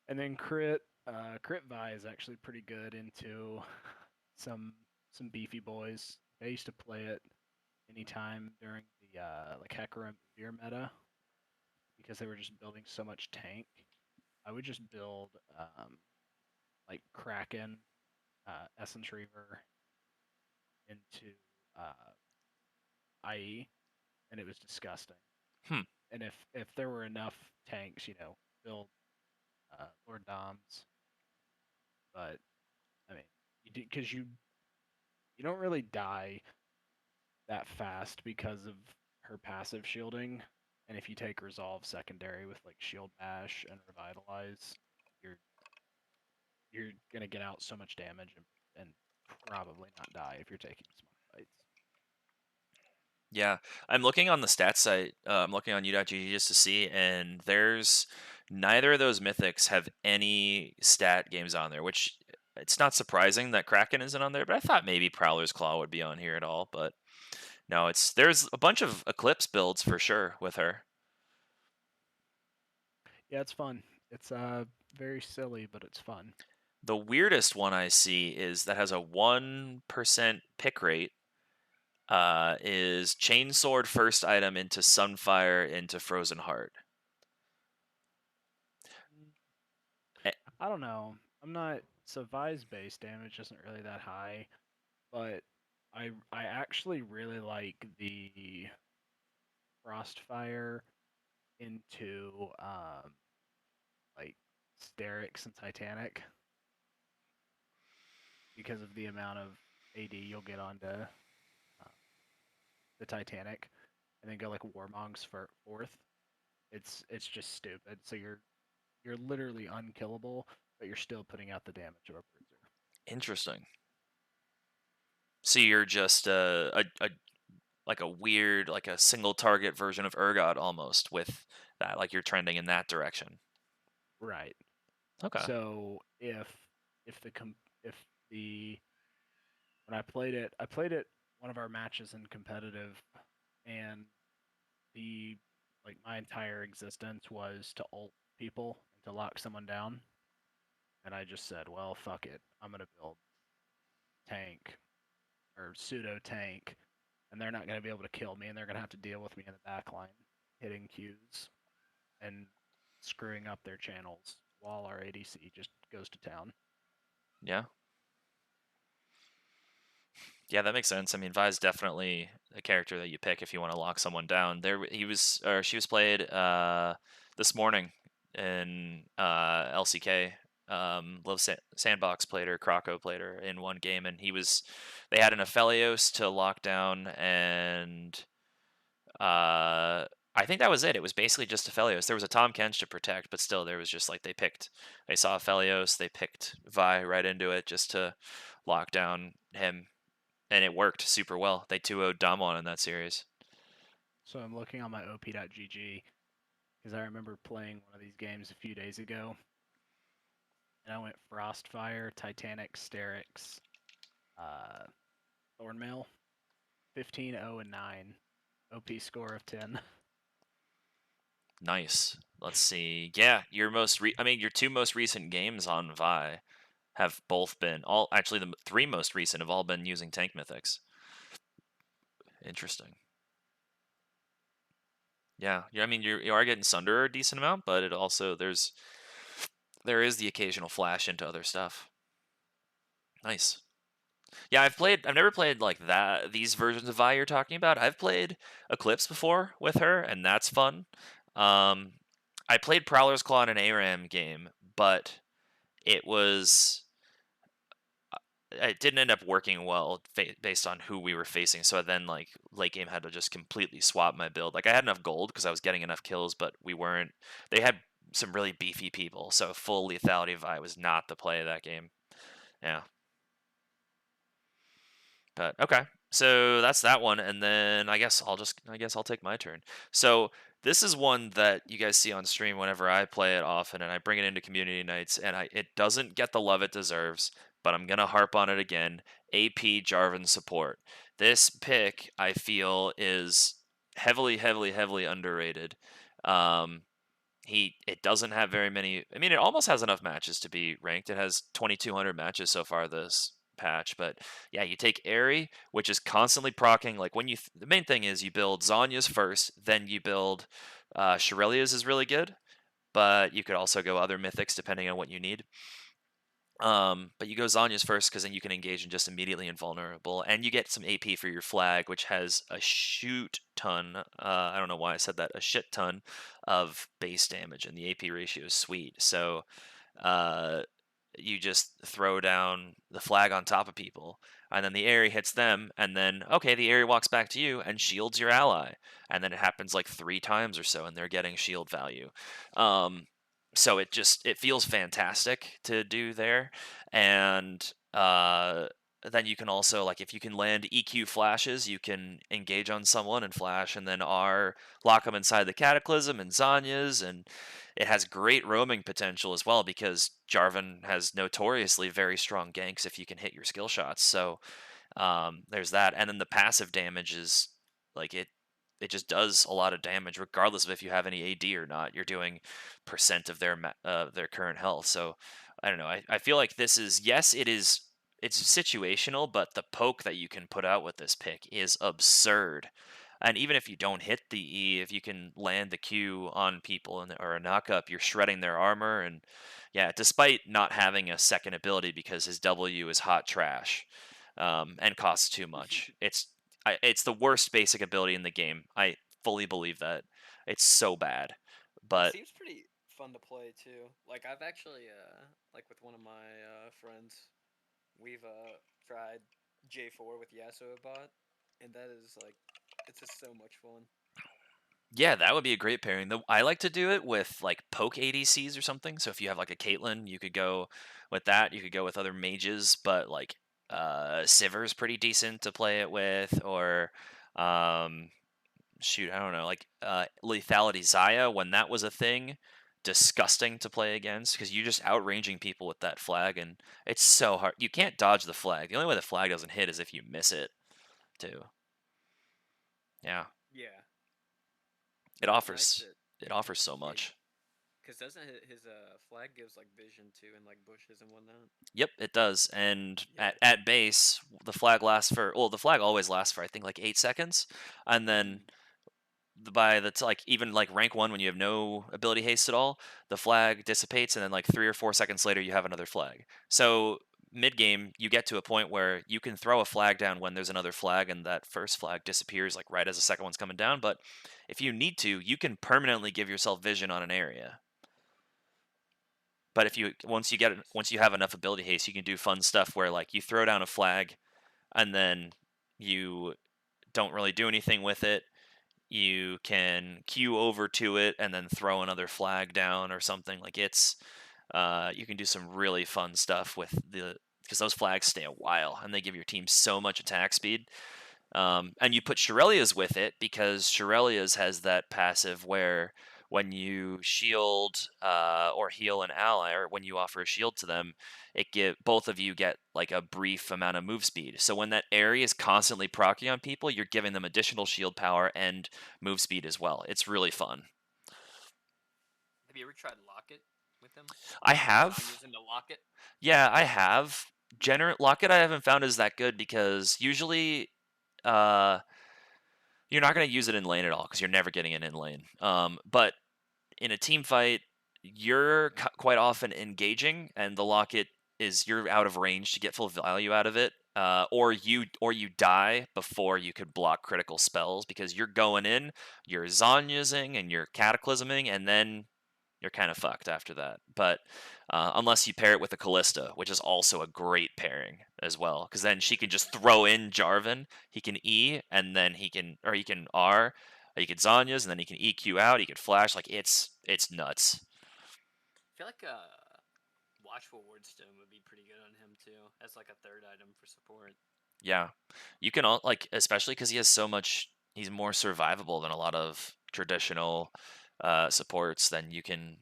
And then crit Vi is actually pretty good into some beefy boys. I used to play it any time during the like Hecarim Beer meta because they were just building so much tank. I would just build like Kraken, Essence Reaver into IE, and it was disgusting. Hmm. And if there were enough tanks, build Lord Doms, but I mean, because you don't really die that fast because of her passive shielding. And if you take Resolve secondary with like Shield Bash and Revitalize, you're you're gonna get out so much damage and probably not die if you're taking smart fights. Yeah, I'm looking on the stats site. I'm looking on u.gg just to see, and there's neither of those mythics have any stat games on there, which it's not surprising that Kraken isn't on there. But I thought maybe Prowler's Claw would be on here at all. But no, there's a bunch of Eclipse builds for sure with her. Yeah, it's fun. It's very silly, but it's fun. The weirdest one I see is that has a 1% pick rate. Is Chainsword first item into Sunfire into Frozen Heart. I don't know. I'm not. So Vi's base damage isn't really that high, but I actually really like the Frostfire into like Sterix and Titanic because of the amount of AD you'll get onto the Titanic, and then go like Warmongs for fourth. It's just stupid. So you're literally unkillable, but you're still putting out the damage of a bruiser. Interesting. So you're just a like a weird, like a single target version of Urgot almost with that, like you're trending in that direction. Right. Okay. So if the when I played it one of our matches in competitive, and the like my entire existence was to ult people and to lock someone down, and I just said, well, fuck it, I'm gonna build tank or pseudo tank, and they're not gonna be able to kill me, and they're gonna have to deal with me in the back line, hitting Qs and screwing up their channels while our ADC just goes to town. Yeah. Yeah, that makes sense. I mean, Vi's definitely a character that you pick if you want to lock someone down. She was played this morning in LCK. Sandbox played her, Croco played her in one game, and they had an Aphelios to lock down, and I think that was it. It was basically just Aphelios. There was a Tom Kench to protect, but still, there was just like they saw Aphelios, they picked Vi right into it just to lock down him, and it worked super well. They 2-0'd Damwon in that series. So I'm looking on my op.gg because I remember playing one of these games a few days ago, and I went Frostfire, Titanic, Sterix, Thornmail, 15-0-9, OP score of 10. Nice. Let's see. Yeah, your two most recent games on Vi have both been actually the three most recent have all been using tank mythics. Interesting. Yeah, I mean you are getting Sunder a decent amount, but it also there is the occasional flash into other stuff. Nice. Yeah, I've never played like that these versions of Vi you're talking about. I've played Eclipse before with her, and that's fun. I played Prowler's Claw in an ARAM game, but it was it didn't end up working well based on who we were facing. So then, like late game, had to just completely swap my build. Like I had enough gold because I was getting enough kills, but we weren't. They had some really beefy people, so full lethality Vi was not the play of that game. Yeah. But okay, so that's that one, and then I guess I'll take my turn. So this is one that you guys see on stream whenever I play it often, and I bring it into community nights, and it doesn't get the love it deserves, but I'm gonna harp on it again. AP Jarvan Support. This pick I feel is heavily, heavily, heavily underrated. Um, it doesn't have very many. I mean, it almost has enough matches to be ranked. It has 2,200 matches so far this patch. But yeah, you take Aerie, which is constantly proccing. Like when the main thing is you build Zhonya's first, then you build Shirelia's is really good, but you could also go other mythics depending on what you need. But you go Zhonya's first because then you can engage and just immediately invulnerable, and you get some AP for your flag, which has a shoot ton. I don't know why I said that. A shit ton of base damage, and the AP ratio is sweet. So you just throw down the flag on top of people, and then the Aerie hits them, and then okay, the Aerie walks back to you and shields your ally, and then it happens like 3 times or so, and they're getting shield value. So it feels fantastic to do there, and then you can also, like, if you can land EQ flashes, you can engage on someone and flash, and then lock them inside the Cataclysm and Zanya's, and it has great roaming potential as well because Jarvan has notoriously very strong ganks if you can hit your skill shots. So there's that, and then the passive damage is like it just does a lot of damage regardless of if you have any AD or not. You're doing percent of their current health. So I don't know. I feel like this is, yes, it's situational, but the poke that you can put out with this pick is absurd. And even if you don't hit the E, if you can land the Q on people or a knock up, you're shredding their armor. And yeah, despite not having a second ability because his W is hot trash and costs too much, it's the worst basic ability in the game. I fully believe that. It's so bad. But it seems pretty fun to play too. Like I've actually like with one of my friends, we've tried J4 with Yasuo bot, and that is like, it's just so much fun. yeah, that would be a great pairing. I like to do it with like poke ADCs or something. So if you have like a Caitlyn, you could go with that. You could go with other mages, but like Sivir's pretty decent to play it with, or shoot, I don't know, like Lethality Xayah when that was a thing. Disgusting to play against because you're just outranging people with that flag, and it's so hard. You can't dodge the flag. The only way the flag doesn't hit is if you miss it, too. Yeah. Yeah. It offers so Yeah, much. because doesn't his flag gives like vision too, and like bushes and whatnot. Yep, it does. And Yeah. at base, the flag always lasts for I think like 8 seconds, and then like even like rank 1 when you have no ability haste at all, the flag dissipates, and then like 3 or 4 seconds later you have another flag. So mid game you get to a point where you can throw a flag down when there's another flag, and that first flag disappears like right as the second one's coming down. But if you need to, you can permanently give yourself vision on an area. But once you have enough ability haste, you can do fun stuff where like you throw down a flag and then you don't really do anything with it. You can queue over to it and then throw another flag down or something. Like you can do some really fun stuff with because those flags stay a while and they give your team so much attack speed. And you put Shirelia's with it because Shirelia's has that passive where when you shield or heal an ally, or when you offer a shield to them, both of you get like a brief amount of move speed. So when that area is constantly proccing on people, you're giving them additional shield power and move speed as well. It's really fun. Have you ever tried Locket with him? I have. Using the Locket? Yeah, I have. Locket I haven't found is that good because usually you're not going to use it in lane at all because you're never getting it in lane. But in a team fight, you're quite often engaging, and the locket you're out of range to get full value out of it. Or you die before you could block critical spells because you're going in, you're Zanyasing and you're cataclysming, and then you're kind of fucked after that. But unless you pair it with a Callista, which is also a great pairing as well, because then she can just throw in Jarvan. He can E, and then he can R. He can Zanya's, and then he can EQ out. He can flash. Like it's nuts. I feel like Watchful Wardstone would be pretty good on him too, as like a third item for support. Yeah, you can especially because he has so much. He's more survivable than a lot of traditional supports. Then you can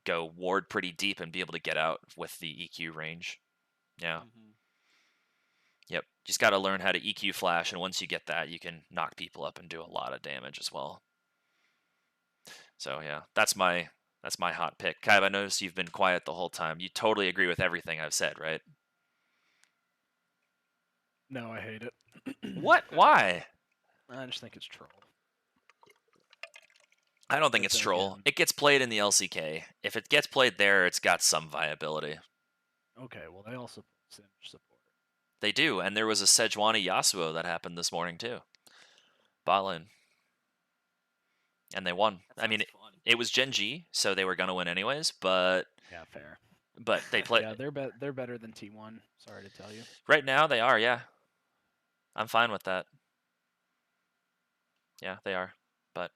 go ward pretty deep and be able to get out with the EQ range. Yeah. Mm-hmm. Yep. Just got to learn how to EQ flash, and once you get that, you can knock people up and do a lot of damage as well. So yeah, that's my hot pick. Kaib, I noticed you've been quiet the whole time. You totally agree with everything I've said, right? No, I hate it. What? Why? I just think it's troll. I don't think But it's then troll. again- It gets played in the LCK. If it gets played there, it's got some viability. Okay, well they also Sim support. They do, and there was a Sejuani Yasuo that happened this morning too. Bot lane. And they won. That I mean, sounds fun. it was Gen G, so they were gonna win anyways. But Yeah, fair. they play Yeah, they're better than T1. Sorry to tell you. right now. They are, yeah. I'm fine with that. Yeah, they are. But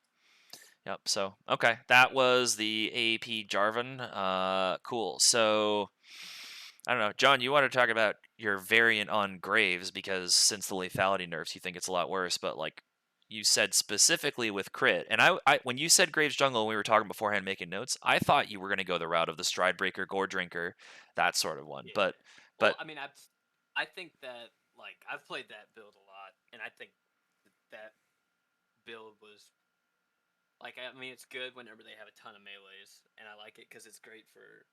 yep. So okay, that was the AP Jarvan. Cool. So I don't know, John. You want to talk about your variant on Graves because since the lethality nerfs, you think it's a lot worse. But like you said specifically with crit, and I when you said Graves Jungle, when we were talking beforehand making notes, I thought you were going to go the route of the Stride Breaker, Gore Drinker, that sort of one. Yeah. But Well, I mean, I think that like I've played that build a lot, and I think that build was like I mean it's good whenever they have a ton of melees, and I like it because it's great for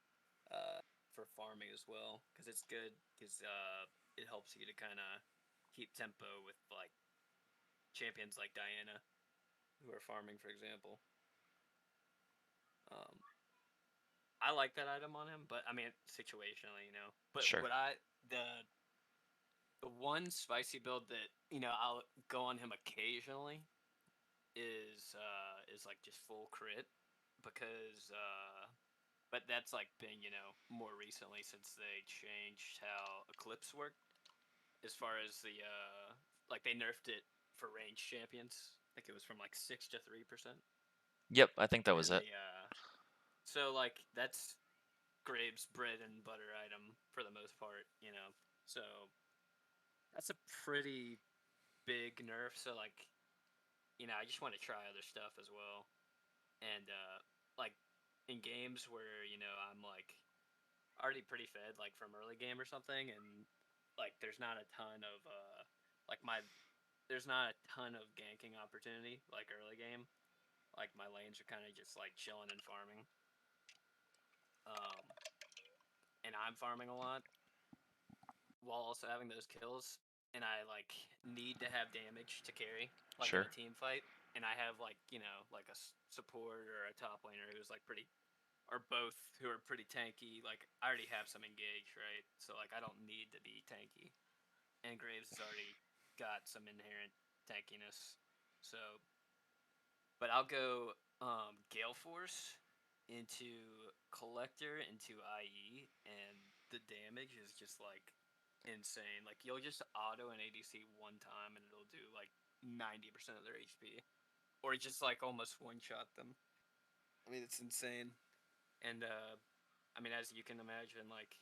farming as well because it's good because it helps you to kind of keep tempo with like champions like Diana who are farming, for example. Um, I like that item on him, but I mean situationally, you know. But Sure. what I the one spicy build that I'll go on him occasionally is like just full crit because but that's like been more recently since they changed how Eclipse worked as far as the like they nerfed it for range champions. I think it was from like 6 to 3%. Yep, I think that was And it. they so like that's Graves' bread and butter item for the most part. So that's a pretty big nerf. So like, I just want to try other stuff as well. And like in games where I'm like already pretty fed, like from early game or something, and like there's not a ton of like there's not a ton of ganking opportunity like early game. Like my lanes are kind of just like chilling and farming. Um, and I'm farming a lot while also having those kills, and I like need to have damage to carry like in Sure. a team fight, and I have like like a support or a top laner who's like pretty or both who are pretty tanky. Like I already have some engage, right? So like I don't need to be tanky, and Graves has already got some inherent tankiness. So, but I'll go Gale Force into Collector into IE, and the damage is just like insane. Like you'll just auto an ADC one time and it'll do like 90% of their HP, or just like almost one shot them. I mean it's insane, and I mean as you can imagine, like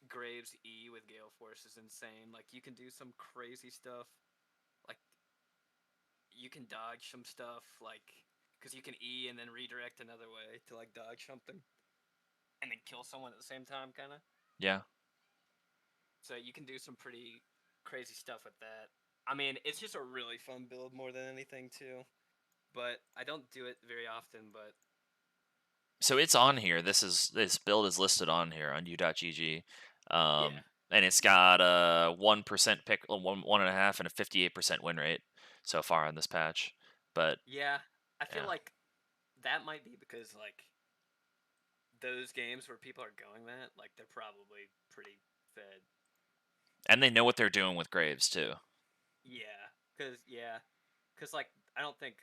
Graves E with Gale Force is insane. Like you can do some crazy stuff, like you can dodge some stuff, like because you can E and then redirect another way to like dodge something, and then kill someone at the same time, kind of. Yeah. So you can do some pretty crazy stuff with that. I mean, it's just a really fun build more than anything too. But I don't do it very often. But So it's on here. This build is listed on here on u.gg. yeah, And it's got a 1% pick, 1.5, and a 58% win rate so far on this patch. But yeah, I feel yeah. like that might be because like those games where people are going that, like they're probably pretty fed. And they know what they're doing with Graves too. Cause like I don't think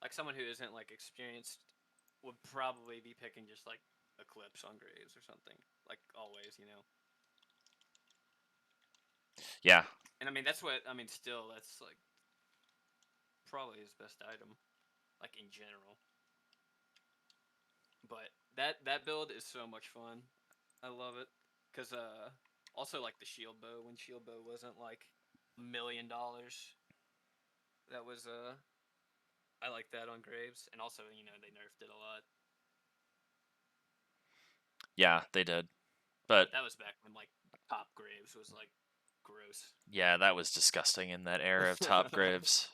like someone who isn't like experienced would probably be picking just like Eclipse on Graves or something, like always. Yeah. And I mean that's what I mean. Still, that's like probably his best item, like in general. But that build is so much fun. I love it because also like the shield bow when shield bow wasn't like $1,000,000. That was I like that on Graves, and also they nerfed it a lot. Yeah, they did. But That was back when like top Graves was like gross. yeah, that was disgusting in that era of top Graves.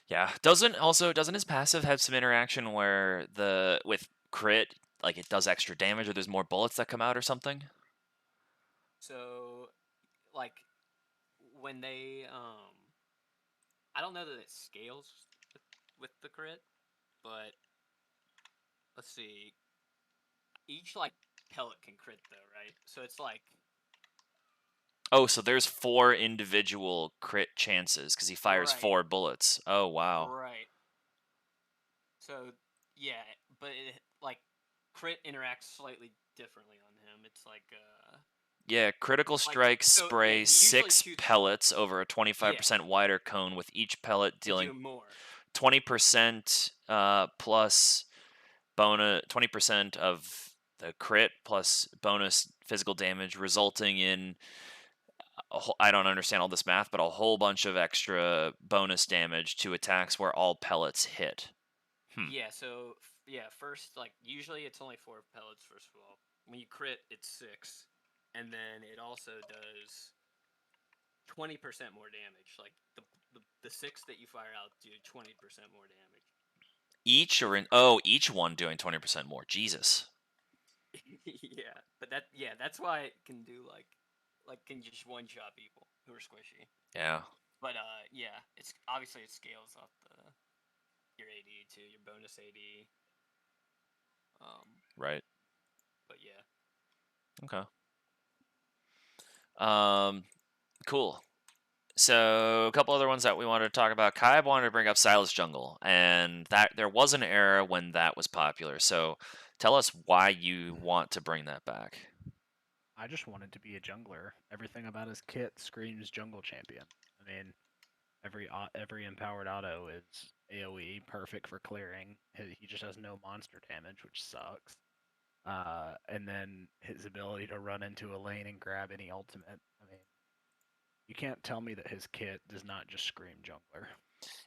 Yeah. Doesn't his passive have some interaction where with crit, like it does extra damage or there's more bullets that come out or something? So like when they I don't know that it scales with the crit, but let's see. Each like pellet can crit though, right? So it's like Oh, so there's 4 individual crit chances because he fires right, 4 bullets. Oh, wow. right. So yeah, but it like crit interacts slightly differently on him. It's like Yeah, critical like strike so yeah, sprays he usually 6 shoots pellets over a yeah 25% wider cone, with each pellet and dealing do more. 20% plus bonus 20% of the crit plus bonus physical damage, resulting in I don't understand all this math, but a whole bunch of extra bonus damage to attacks where all pellets hit. Yeah, so yeah, first like usually it's only 4 pellets first of all. When you crit, it's 6, and then it also does 20% more damage. Like the 6 that you fire out do 20% more damage. Each If or you in crit. each one doing 20% more. Jesus. Yeah, but that's why it can do like can just one shot people who are squishy. Yeah. But yeah, it's obviously it scales off your AD too, your bonus AD. Right. But yeah. Okay. Cool. So a couple other ones that we wanted to talk about. Kai wanted to bring up Silas Jungle, and that there was an era when that was popular. So tell us why you want to bring that back. I just wanted to be a jungler. Everything about his kit screams jungle champion. I mean, every empowered auto is AOE, perfect for clearing. He just has no monster damage, which sucks. And then his ability to run into a lane and grab any ultimate. I mean, you can't tell me that his kit does not just scream jungler.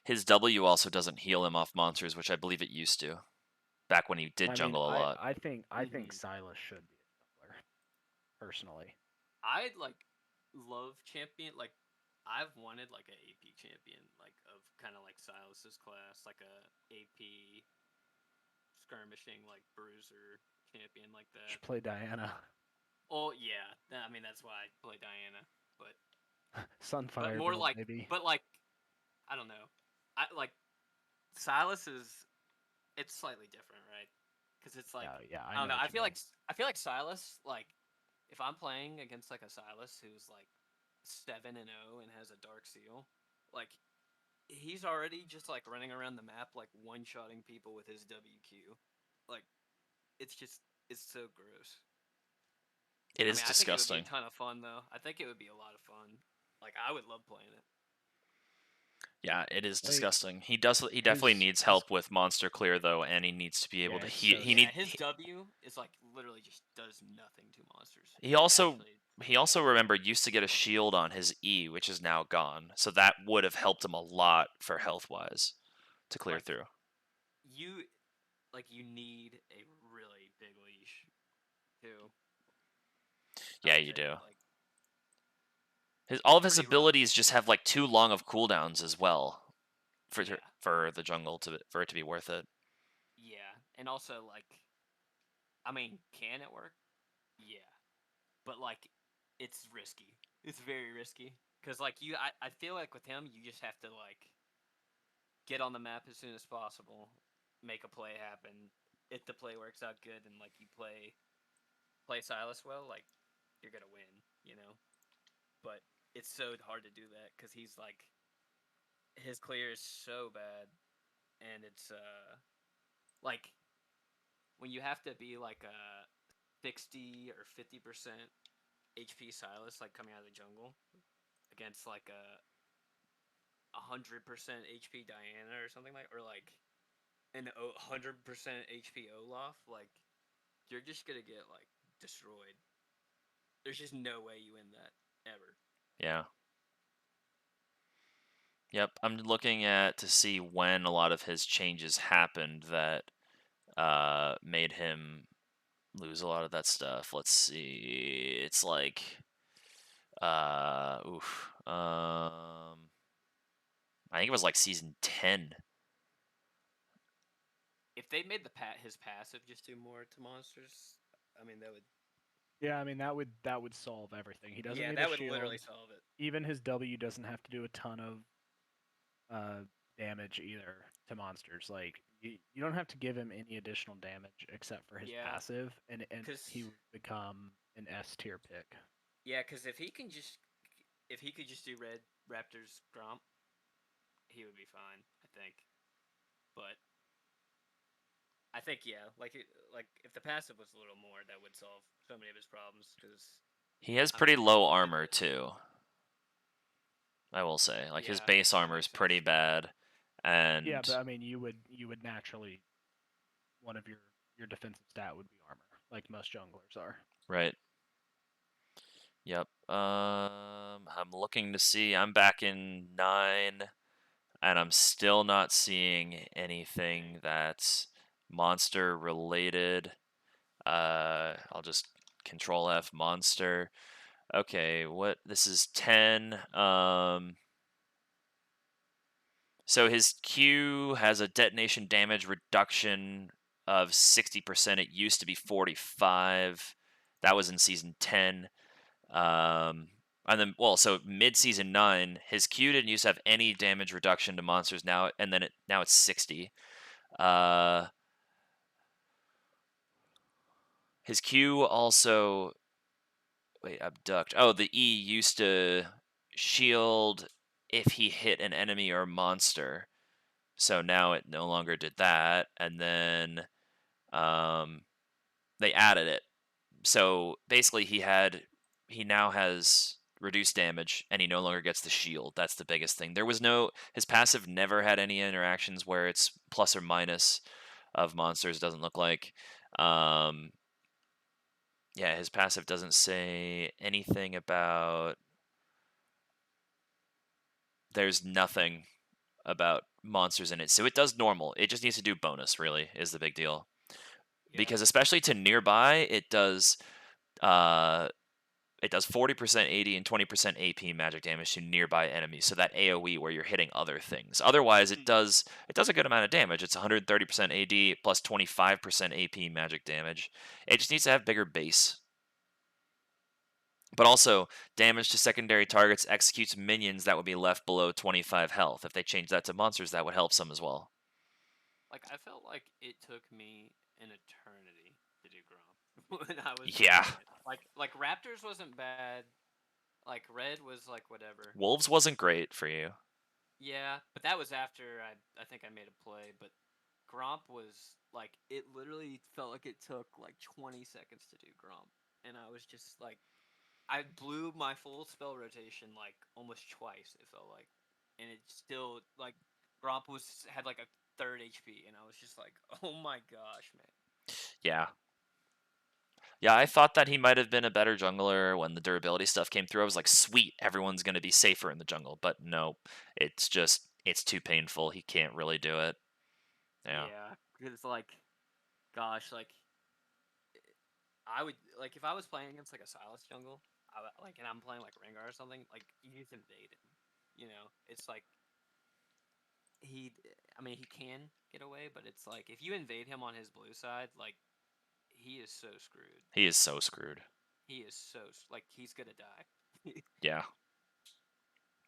His W also doesn't heal him off monsters, which I believe it used to, back when he did I mean, jungle a lot. I think Mhm. Silas should be a jungler, personally. I like love champion like I've wanted like a AP champion like of kind of like Silas's class, like a AP skirmishing like bruiser champion like that. Should play Diana. Oh yeah, I mean that's why I play Diana, but Sunfire more build, like maybe. but like I don't know. I like Silas is it's slightly different, right? Because it's like Yeah, I I don't know know. what you mean. I feel like Silas like if I'm playing against like a Silas who's like 7-0 and has a dark seal, like he's already just like running around the map like one-shotting people with his WQ. Like it's just it's so gross. It I is mean, I think it would be a disgusting. ton of fun though. I think it would be a lot of fun. Like I would love playing it. Yeah, it is Like disgusting. He definitely his needs his help with monster clear though, and he needs to be able yeah, to it's heal. so Yeah, slow. his W is like literally just does nothing to monsters. He It's also actually he also remember used to get a shield on his E, which is now gone. So that would have helped him a lot for health wise to clear like through. you you need a really big leash too. I Yeah, would you say do. like All it's of his pretty rough. abilities just have like too long of cooldowns as well Yeah, for the jungle for it to be worth it. yeah, and also like I mean, can it work? Yeah, but like it's risky. It's very risky because like I feel like with him you just have to like get on the map as soon as possible, make a play happen. If the play works out good and like you play Silas well, like you're gonna win, you know. But it's so hard to do that because he's like his clear is so bad, and it's like when you have to be like a 60 or 50% HP Silas like coming out of the jungle against like a 100% HP Diana or something like, or like an 100% HP Olaf, like you're just gonna get like destroyed. There's just no way you win that ever. Yeah. Yep. I'm looking at to see when a lot of his changes happened that made him lose a lot of that stuff. Let's see. It's like oof. I think it was like season 10. If they made his passive just do more to monsters, I mean that would Yeah, I mean that would solve everything. He doesn't Yeah, need a that would shield. literally solve it. Even his W doesn't have to do a ton of damage either to monsters. Like you don't have to give him any additional damage except for his Yeah, passive, and cause he would become an S tier pick. yeah, cause if he could just do red Raptors Gromp, he would be fine. I think, but I think like if the passive was a little more, that would solve so many of his problems. Cause He has I pretty mean, low armor too. I will say, like his yeah, base that armor is makes pretty sense. bad, Yeah, and but I mean you would naturally one of your defensive stat would be armor, like most junglers are. right. Yep. I'm looking to see. I'm back in 9, and I'm still not seeing anything that's monster related. I'll just Control F monster. Okay, what? This is 10. So his Q has a detonation damage reduction of 60%. It used to be 45. That was in season 10. And then, well, so mid-season 9, his Q didn't used to have any damage reduction to monsters now, and then now it's 60. His Q also, wait, abduct. Oh, the E used to shield if he hit an enemy or monster. So now it no longer did that, and then they added it. So basically, he now has reduced damage, and he no longer gets the shield. That's the biggest thing. His passive never had any interactions where it's plus or minus of monsters. Doesn't look like. Um, yeah, his passive doesn't say anything about. There's nothing about monsters in it, so it does normal. It just needs to do bonus. Really, is the big deal. Yeah, Because especially to nearby, uh, it does 40% AD and 20% AP magic damage to nearby enemies. So that AoE where you're hitting other things. Otherwise, it does a good amount of damage. It's 130% AD plus 25% AP magic damage. It just needs to have bigger base. But also, damage to secondary targets executes minions that would be left below 25 health. If they change that to monsters, that would help some as well. like I felt like it took me an eternity to do Gromp when I was Yeah. playing it. Like Raptors wasn't bad. Like Red was like whatever. Wolves wasn't great for you. Yeah, but that was after I think I made a play. But Gromp was like it literally felt like it took like 20 seconds to do Gromp, and I was just like I blew my full spell rotation like almost twice. It felt like, and it still like Gromp had like a third HP, and I was just like, oh my gosh, man. Yeah. Yeah, I thought that he might have been a better jungler when the durability stuff came through. I was like, sweet, everyone's going to be safer in the jungle. But no, it's too painful. He can't really do it. Yeah. Yeah, because like, gosh, like I would like if I was playing against like a Silas Jungle, like, and I'm playing like Rengar or something, like you just invade him. You know, it's like he. I mean, he can get away, but it's like if you invade him on his blue side, like he is so screwed. He is so screwed. He is so like he's gonna die. Yeah.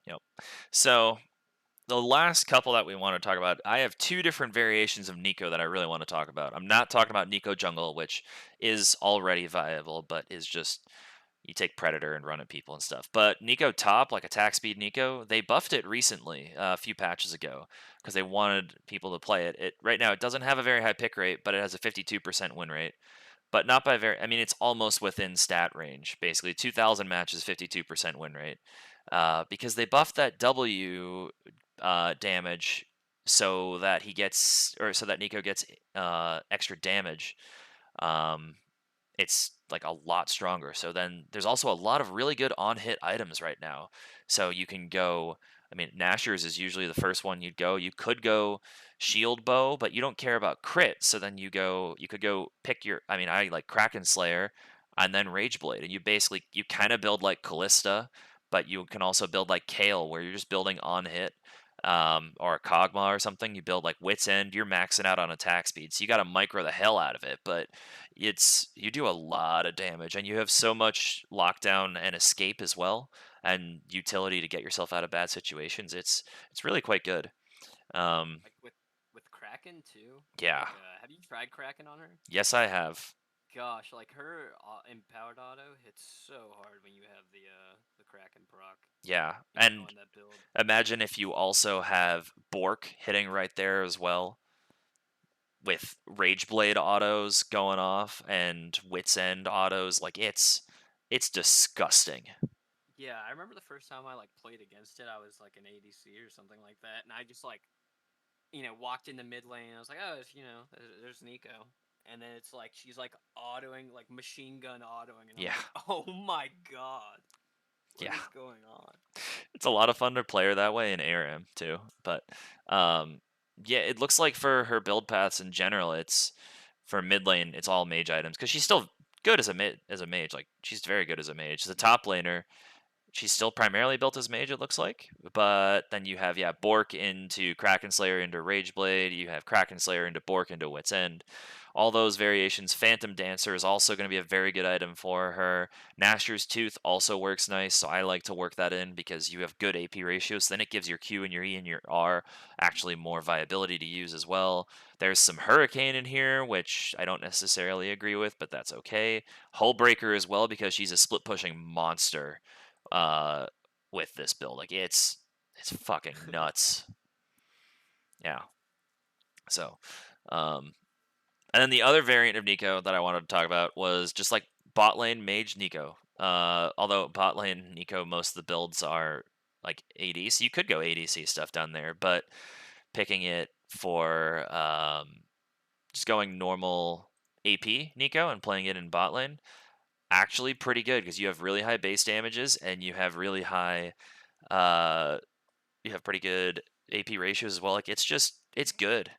Yep. So the last couple that we want to talk about, I have 2 different variations of Nico that I really want to talk about. I'm not talking about Nico Jungle, which is already viable, but is just you take Predator and run at people and stuff. But Nico Top, like attack speed Nico, they buffed it recently, a few patches ago, because they wanted people to play it. It right now it doesn't have a very high pick rate, but it has a 52% win rate. But not by very. I mean, it's almost within stat range. Basically, 2,000 matches, 52% win rate, because they buffed that W damage so that so that Nico gets extra damage. Um, it's like a lot stronger. So then there's also a lot of really good on hit items right now. So you can go. I mean, Nashor's is usually the first one you'd go. You could go shield bow, but you don't care about crit. So then you could go pick your. I mean, I like Kraken Slayer, and then Rage Blade, and you kind of build like Callista, but you can also build like Kale, where you're just building on hit. or a Kog'Maw or something, you build like Wit's End, you're maxing out on attack speed, so you got to micro the hell out of it. But you do a lot of damage, and you have so much lockdown and escape as well, and utility to get yourself out of bad situations. It's really quite good. Like with Kraken too. Yeah. Like, have you tried Kraken on her? Yes, I have. Gosh, like her empowered auto hits so hard when you have the Kraken proc. Yeah, On and that build. imagine if you also have Bork hitting right there as well, with Rage Blade autos going off and Wit's End autos. Like it's disgusting. Yeah, I remember the first time I like played against it. I was like an ADC or something like that, and I just like, walked into mid lane. I was like, oh, there's Nico, and then it's like she's like autoing, like machine gun autoing, and I'm Yeah. like, oh my god, what Yeah. is going on? It's a lot of fun to play her that way in ARAM too. But yeah, it looks like for her build paths in general, it's for mid lane, it's all mage items because she's still good as a mage. Like she's very good as a mage. The top laner, she's still primarily built as mage, it looks like. But then you have, Bork into Kraken Slayer into Rageblade. You have Kraken Slayer into Bork into Wit's End. All those variations. Phantom Dancer is also going to be a very good item for her. Nashor's Tooth also works nice, so I like to work that in because you have good AP ratios. Then it gives your Q and your E and your R actually more viability to use as well. There's some Hurricane in here, which I don't necessarily agree with, but that's okay. Hullbreaker as well because she's a split pushing monster with this build. Like it's fucking nuts. Yeah. So, and then the other variant of Nico that I wanted to talk about was just like bot lane mage Nico. Although bot lane Nico, most of the builds are like AD, so you could go ADC stuff down there, but picking it for just going normal AP Nico and playing it in bot lane, actually pretty good because you have really high base damages and you have really high you have pretty good AP ratios as well. Like it's good.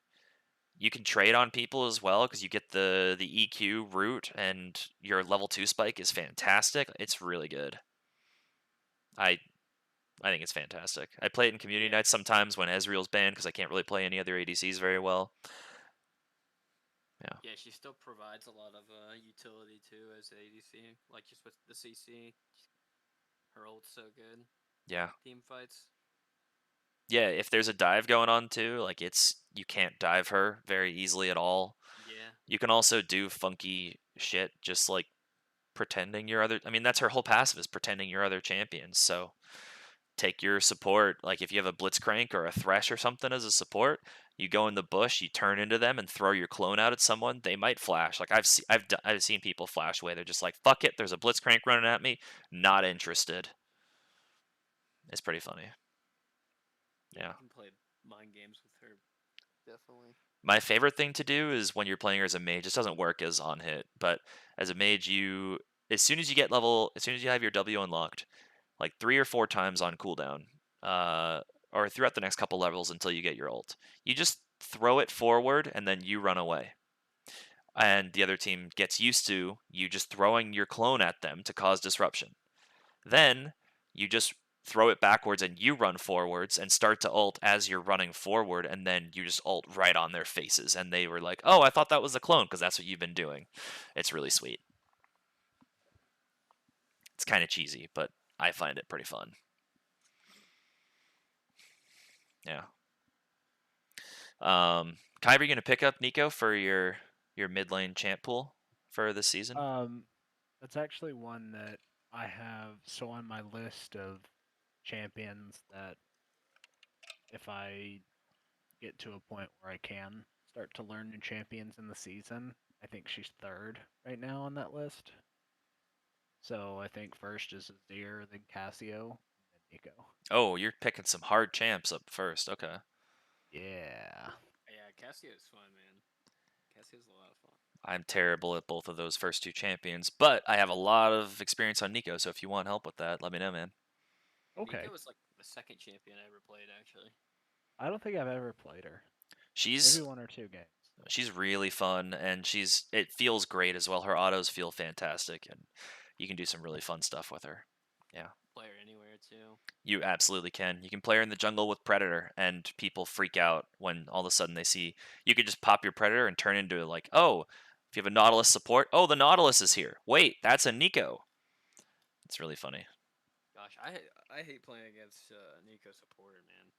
You can trade on people as well because you get the EQ route and your level 2 spike is fantastic. It's really good. I think it's fantastic. I play it in community nights sometimes when Ezreal's banned because I can't really play any other ADCs very well. Yeah, she still provides a lot of utility too as ADC, like just with the CC. Her ult's so good. Yeah. Team fights. Yeah, if there's a dive going on too, like you can't dive her very easily at all. Yeah. You can also do funky shit just like pretending you're other. I mean, that's her whole passive is pretending you're other champions. So take your support, like if you have a Blitzcrank or a Thresh or something as a support, you go in the bush, you turn into them and throw your clone out at someone. They might flash. Like I've seen people flash away. They're just like, fuck it. There's a Blitzcrank running at me. Not interested. It's pretty funny. Yeah. You can play mind games with her. Definitely. My favorite thing to do is when you're playing her as a mage. This doesn't work as on hit, but as a mage, as soon as you have your W unlocked, like 3 or 4 times on cooldown, or throughout the next couple levels until you get your ult, you just throw it forward and then you run away. And the other team gets used to you just throwing your clone at them to cause disruption. Then you just throw it backwards and you run forwards and start to ult as you're running forward, and then you just ult right on their faces and they were like, oh, I thought that was a clone because that's what you've been doing. It's really sweet. It's kind of cheesy, but I find it pretty fun. Yeah. Kai, are you going to pick up Nico for your mid lane champ pool for this season? That's actually one that I have on my list of champions that if I get to a point where I can start to learn new champions in the season, I think she's third right now on that list. So I think first is Azir, then Cassio, and then Nico. Oh, you're picking some hard champs up first. Okay. Yeah. Yeah, Cassio's fun, man. Cassio's a lot of fun. I'm terrible at both of those first 2 champions, but I have a lot of experience on Nico, so if you want help with that, let me know, man. Okay. Nico was like the second champion I ever played, actually. I don't think I've ever played her. She's maybe 1 or 2 games. She's really fun, and it feels great as well. Her autos feel fantastic, and you can do some really fun stuff with her. Yeah. Play her anywhere too. You absolutely can. You can play her in the jungle with Predator, and people freak out when all of a sudden they see you could just pop your Predator and turn into like, oh, if you have a Nautilus support, oh, the Nautilus is here. Wait, that's a Nico. It's really funny. Gosh, I hate playing against Nico supporter, man.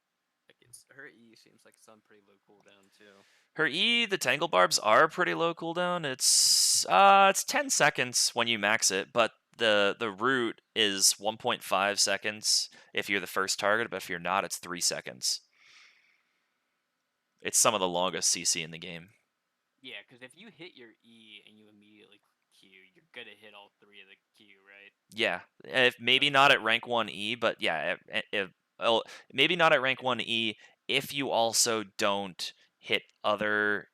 Like her E seems like it's on pretty low cooldown too. Her E, the Tangle Barbs are pretty low cooldown. It's 10 seconds when you max it, but the root is 1.5 seconds if you're the first target, but if you're not, it's 3 seconds. It's some of the longest CC in the game. Yeah, because if you hit your E and you immediately Q, you're gonna hit all three of the Q, right? Yeah, if maybe not at rank 1E, but yeah, maybe not at rank 1E if you also don't hit another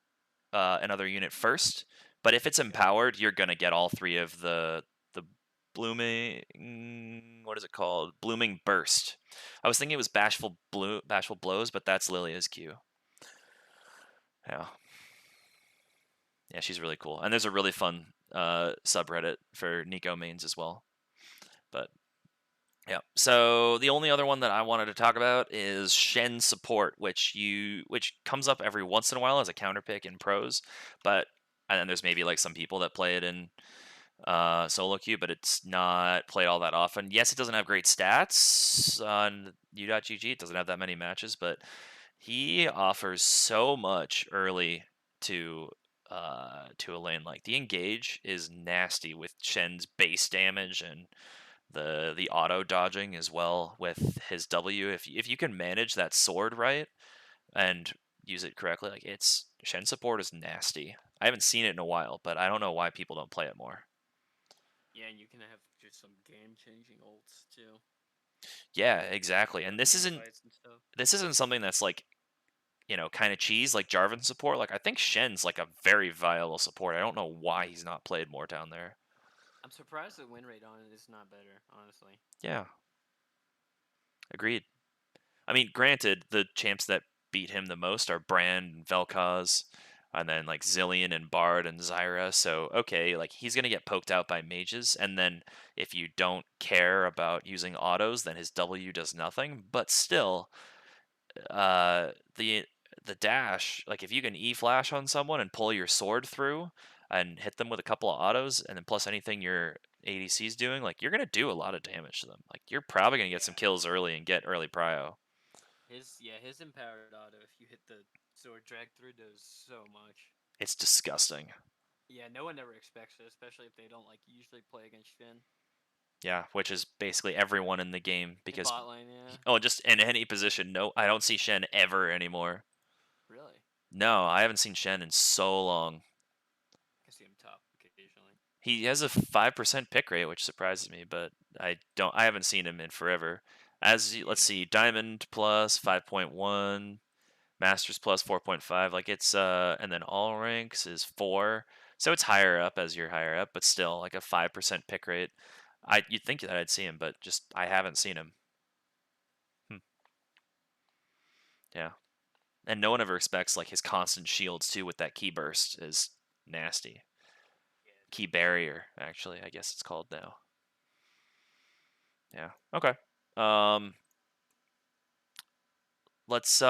unit first. But if it's empowered, you're gonna get all three of the blooming. What is it called? Blooming burst. I was thinking it was bashful blows, but that's Lilia's Q. Yeah. Yeah, she's really cool. And there's a really fun subreddit for Nico mains as well. But yeah. So the only other one that I wanted to talk about is Shen Support, which comes up every once in a while as a counter pick in pros, and then there's maybe like some people that play it in solo queue, but it's not played all that often. Yes, it doesn't have great stats on U.GG. It doesn't have that many matches, but he offers so much early to a lane. Like the engage is nasty with Shen's base damage and the auto dodging as well with his W. If you can manage that sword right and use it correctly, like Shen Support is nasty. I haven't seen it in a while, but I don't know why people don't play it more. Yeah, and you can have just some game-changing ults too. Yeah, exactly. And this isn't something that's like, kind of cheese like Jarvan support. Like I think Shen's like a very viable support. I don't know why he's not played more down there. I'm surprised the win rate on it is not better, honestly. Yeah. Agreed. I mean, granted, the champs that beat him the most are Brand and Vel'Koz, and then like Zillion and Bard and Zyra. So okay, like he's gonna get poked out by mages, and then if you don't care about using autos, then his W does nothing. But still, the dash, like if you can E flash on someone and pull your sword through and hit them with a couple of autos, and then plus anything your ADC's doing, like you're gonna do a lot of damage to them. Like you're probably gonna get some kills early and get early prio. His empowered auto, if you hit the sword drag through, does so much. It's disgusting. Yeah, no one ever expects it, especially if they don't like usually play against Shen. Yeah, which is basically everyone in the game because bot lane, yeah. Oh, just in any position. No, I don't see Shen ever anymore. Really? No, I haven't seen Shen in so long. I see him top occasionally. He has a 5% pick rate, which surprises me, but I haven't seen him in forever. Let's see, Diamond plus 5.1, Masters plus 4.5, like it's and then all ranks is 4. So it's higher up as you're higher up, but still like a 5% pick rate. You'd think that I'd see him, but just I haven't seen him. Yeah. And no one ever expects like his constant shields too with that key burst is nasty. Key barrier, actually, I guess it's called now. Yeah. Okay. Let's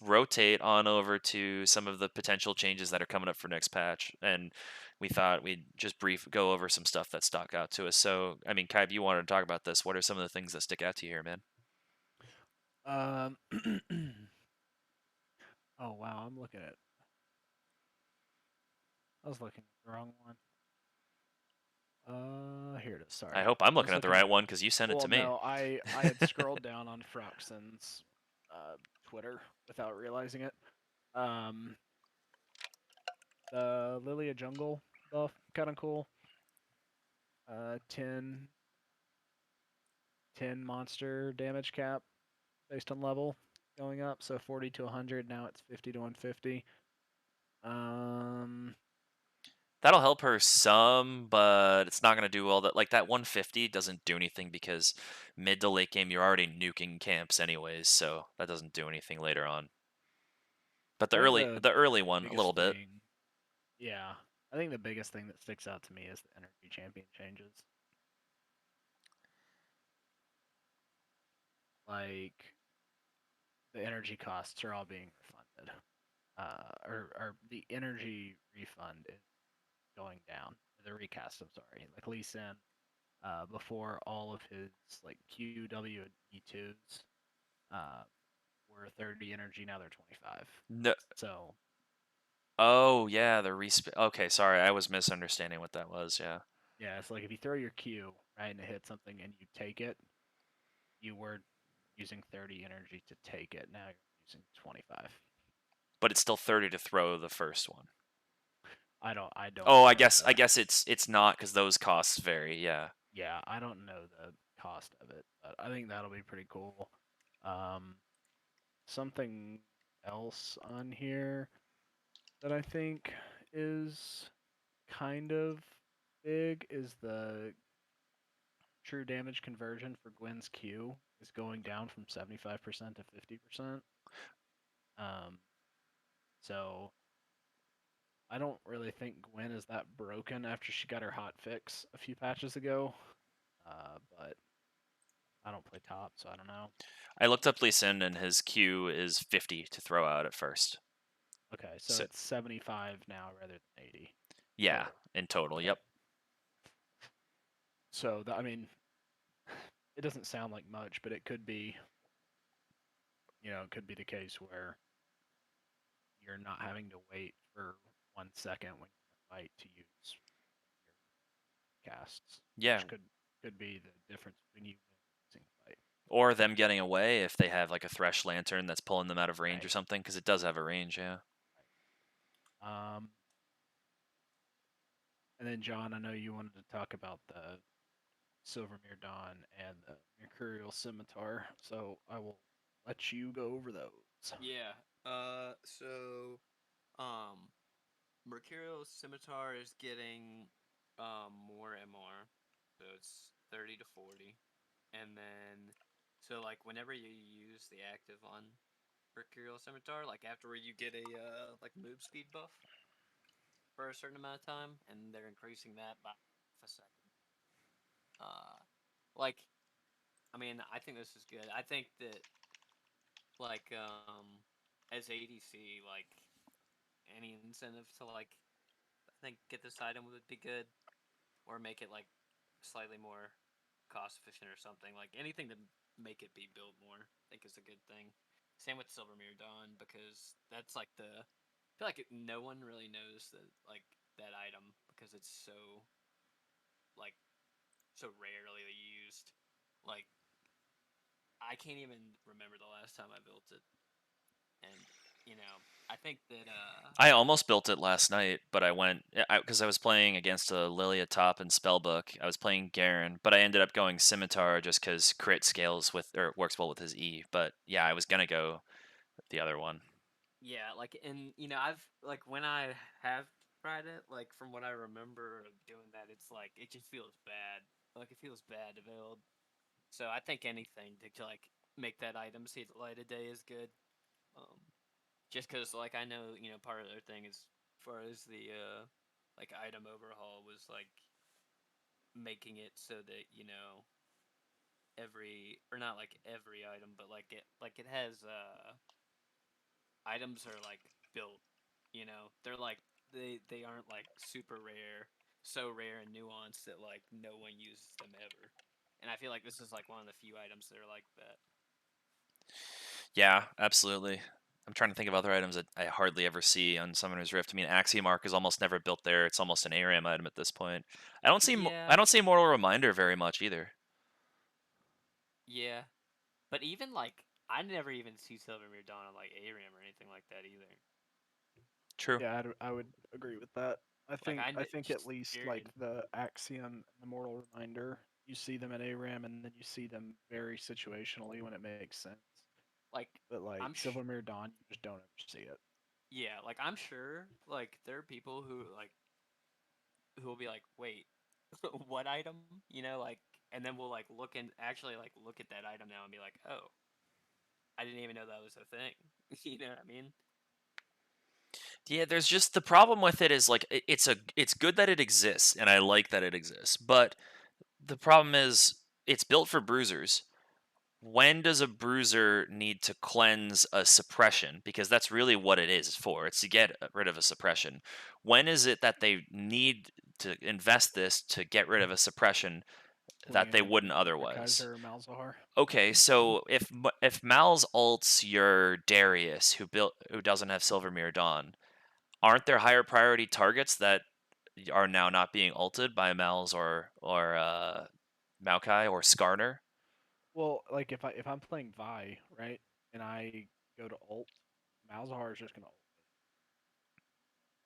rotate on over to some of the potential changes that are coming up for next patch, and we thought we'd just go over some stuff that stuck out to us. So, I mean, Kai, if you wanted to talk about this, what are some of the things that stick out to you here, man? Oh wow, I'm looking at. I was looking at the wrong one. Here it is. Sorry. I hope I'm looking at the right one because you sent it to me. No, I had scrolled down on Froxen's Twitter without realizing it. The Lilia Jungle buff, kind of cool. 10 monster damage cap based on level going up, so 40 to 100. Now it's 50 to 150. That'll help her some, but it's not going to do all that. Like that 150 doesn't do anything because mid to late game you're already nuking camps anyways, so that doesn't do anything later on. But the early one a little bit. Yeah, I think the biggest thing that sticks out to me is the energy champion changes. like the energy costs are all being refunded, or the energy refund is going down. The recast, I'm sorry. Like Lee Sin, before all of his like QW and E2s uh, were 30 energy, now they're 25. No. So Oh yeah, the resp. Okay, sorry, I was misunderstanding what that was. Yeah. yeah, it's like if you throw your Q right and it hits something and you take it, you were using 30 energy to take it. Now you're using 25. But it's still 30 to throw the first one. I don't Oh, I know guess the it's not because those costs vary. Yeah. yeah, I don't know the cost of it, but I think that'll be pretty cool. Um, something else on here that I think is kind of big is the true damage conversion for Gwen's Q is going down from 75% to 50%. Um, so I don't really think Gwen is that broken after she got her hot fix a few patches ago. But I don't play top, so I don't know. I looked up Lee Sin and his Q is 50 to throw out at first. Okay, so So it's 75 now rather than 80 yeah, total. in total. Okay. Yep. So I mean, it doesn't sound like much, but it could be, it could be the case where you're not having to wait for 1 second when you're in a fight to use your casts, Yeah. which could be the difference between you losing a fight. Or them getting away if they have like a Thresh Lantern that's pulling them out of range or Right. something, because it does have a range. Yeah. And then John, I know you wanted to talk about the Silvermere Dawn and the Mercurial Scimitar, so I will let you go over those. Yeah. So, um, Mercurial Scimitar is getting more MR, so it's 30 to 40, and then so like whenever you use the active on Mercurial Scimitar, like afterward you get a like move speed buff for a certain amount of time, and they're increasing that by half a second. Uh, like, I mean, I think this is good. I think that like as ADC, like any incentive to like I think get this item would be good, or make it like slightly more cost efficient or something. Like anything to make it be built more, I think is a good thing. Same with Silvermere Dawn because that's like I feel like no one really knows that like that item because it's so like so rarely used. Like I can't even remember the last time I built it, and I think that I almost built it last night, but I went because I was playing against a Lilia top and Spellbook. I was playing Garen, but I ended up going Scimitar just because crit scales with or works well with his E. But yeah, I was gonna go with the other one. yeah, like and I've like when I have tried it, like from what I remember of doing that, it's like it just feels bad. Like it feels bad to build. So I think anything to like make that item see the light of day is good. Um, just because like I know part of their thing is as far as the like item overhaul was like making it so that every or not like every item but like it has items are like built, they're like they aren't like super rare, so rare and nuanced that like no one uses them ever, and I feel like this is like one of the few items that are like that. Yeah, absolutely. I'm trying to think of other items that I hardly ever see on Summoner's Rift. I mean, Axiomark is almost never built there. It's almost an ARAM item at this point. I Yeah, don't see Mortal Reminder very much either. yeah, but even like I never even see Silvermere Dawn on like ARAM or anything like that either. True. Yeah, I would agree with that. I Like think I think at just least like period. the Axiom and the Mortal Reminder, you see them at ARAM and then you see them very situationally when it makes sense. Like But like I'm Silvermere Dawn, you just don't ever see it. yeah, like I'm sure like there are people who will be like, wait, what item? Like, and then we'll like look and actually like look at that item now and be like, oh, I didn't even know that was a thing. You know what I mean? Yeah, there's just the problem with it is like it's good that it exists and I like that it exists, but the problem is it's built for bruisers. when does a bruiser need to cleanse a suppression? Because that's really what it is for. It's to get rid of a suppression. When is it that they need to invest this to get rid of a suppression When that you they end up wouldn't using otherwise? Kaiser or Malzahar. Okay, so if Mal's ults your Darius who doesn't have Silvermere Dawn, aren't there higher priority targets that are now not being ulted by Mal's or Maokai or Skarner? Well, like if I'm playing Vi, right, and I go to ult, Malzahar is just gonna ult,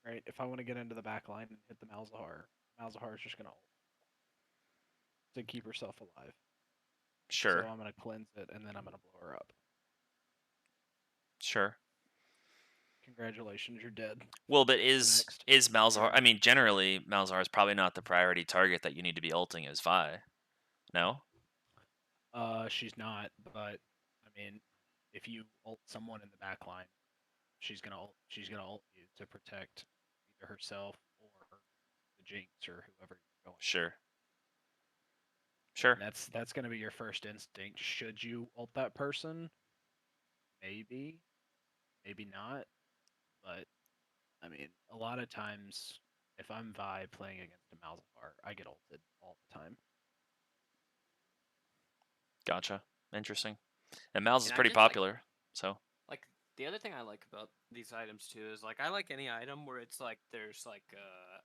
right? If I want to get into the back line and hit the Malzahar is just gonna ult to keep herself alive. So Sure, I'm gonna cleanse it and then I'm gonna blow her up. sure. Congratulations, you're dead. Well, but Next. is Malzahar? I Turn. mean, generally Malzahar is probably not the priority target that you need to be ulting as Vi. No. She's not, but I mean, if you ult someone in the back line, she's gonna ult you to protect either herself or the Jinx or whoever you're going. Sure. Sure. That's gonna be your first instinct. Should you ult that person? Maybe, maybe not. But I mean, a lot of times, if I'm Vi playing against a Malzahar, I get ulted all the time. Gotcha. Interesting. And Mal's is And I pretty just like popular, so the other thing I like about these items too is like I like any item where it's like there's like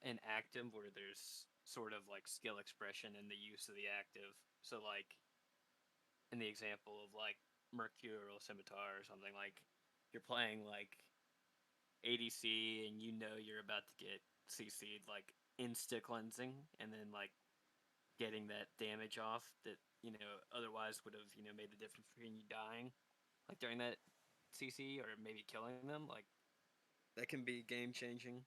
an active where there's sort of like skill expression in the use of the active. So like in the example of like Mercurial Scimitar or something, like you're playing like ADC and you know you're about to get CC'd, like insta cleansing and then like getting that damage off that otherwise would have made the difference between you dying like during that CC or maybe killing them, like that can be game changing.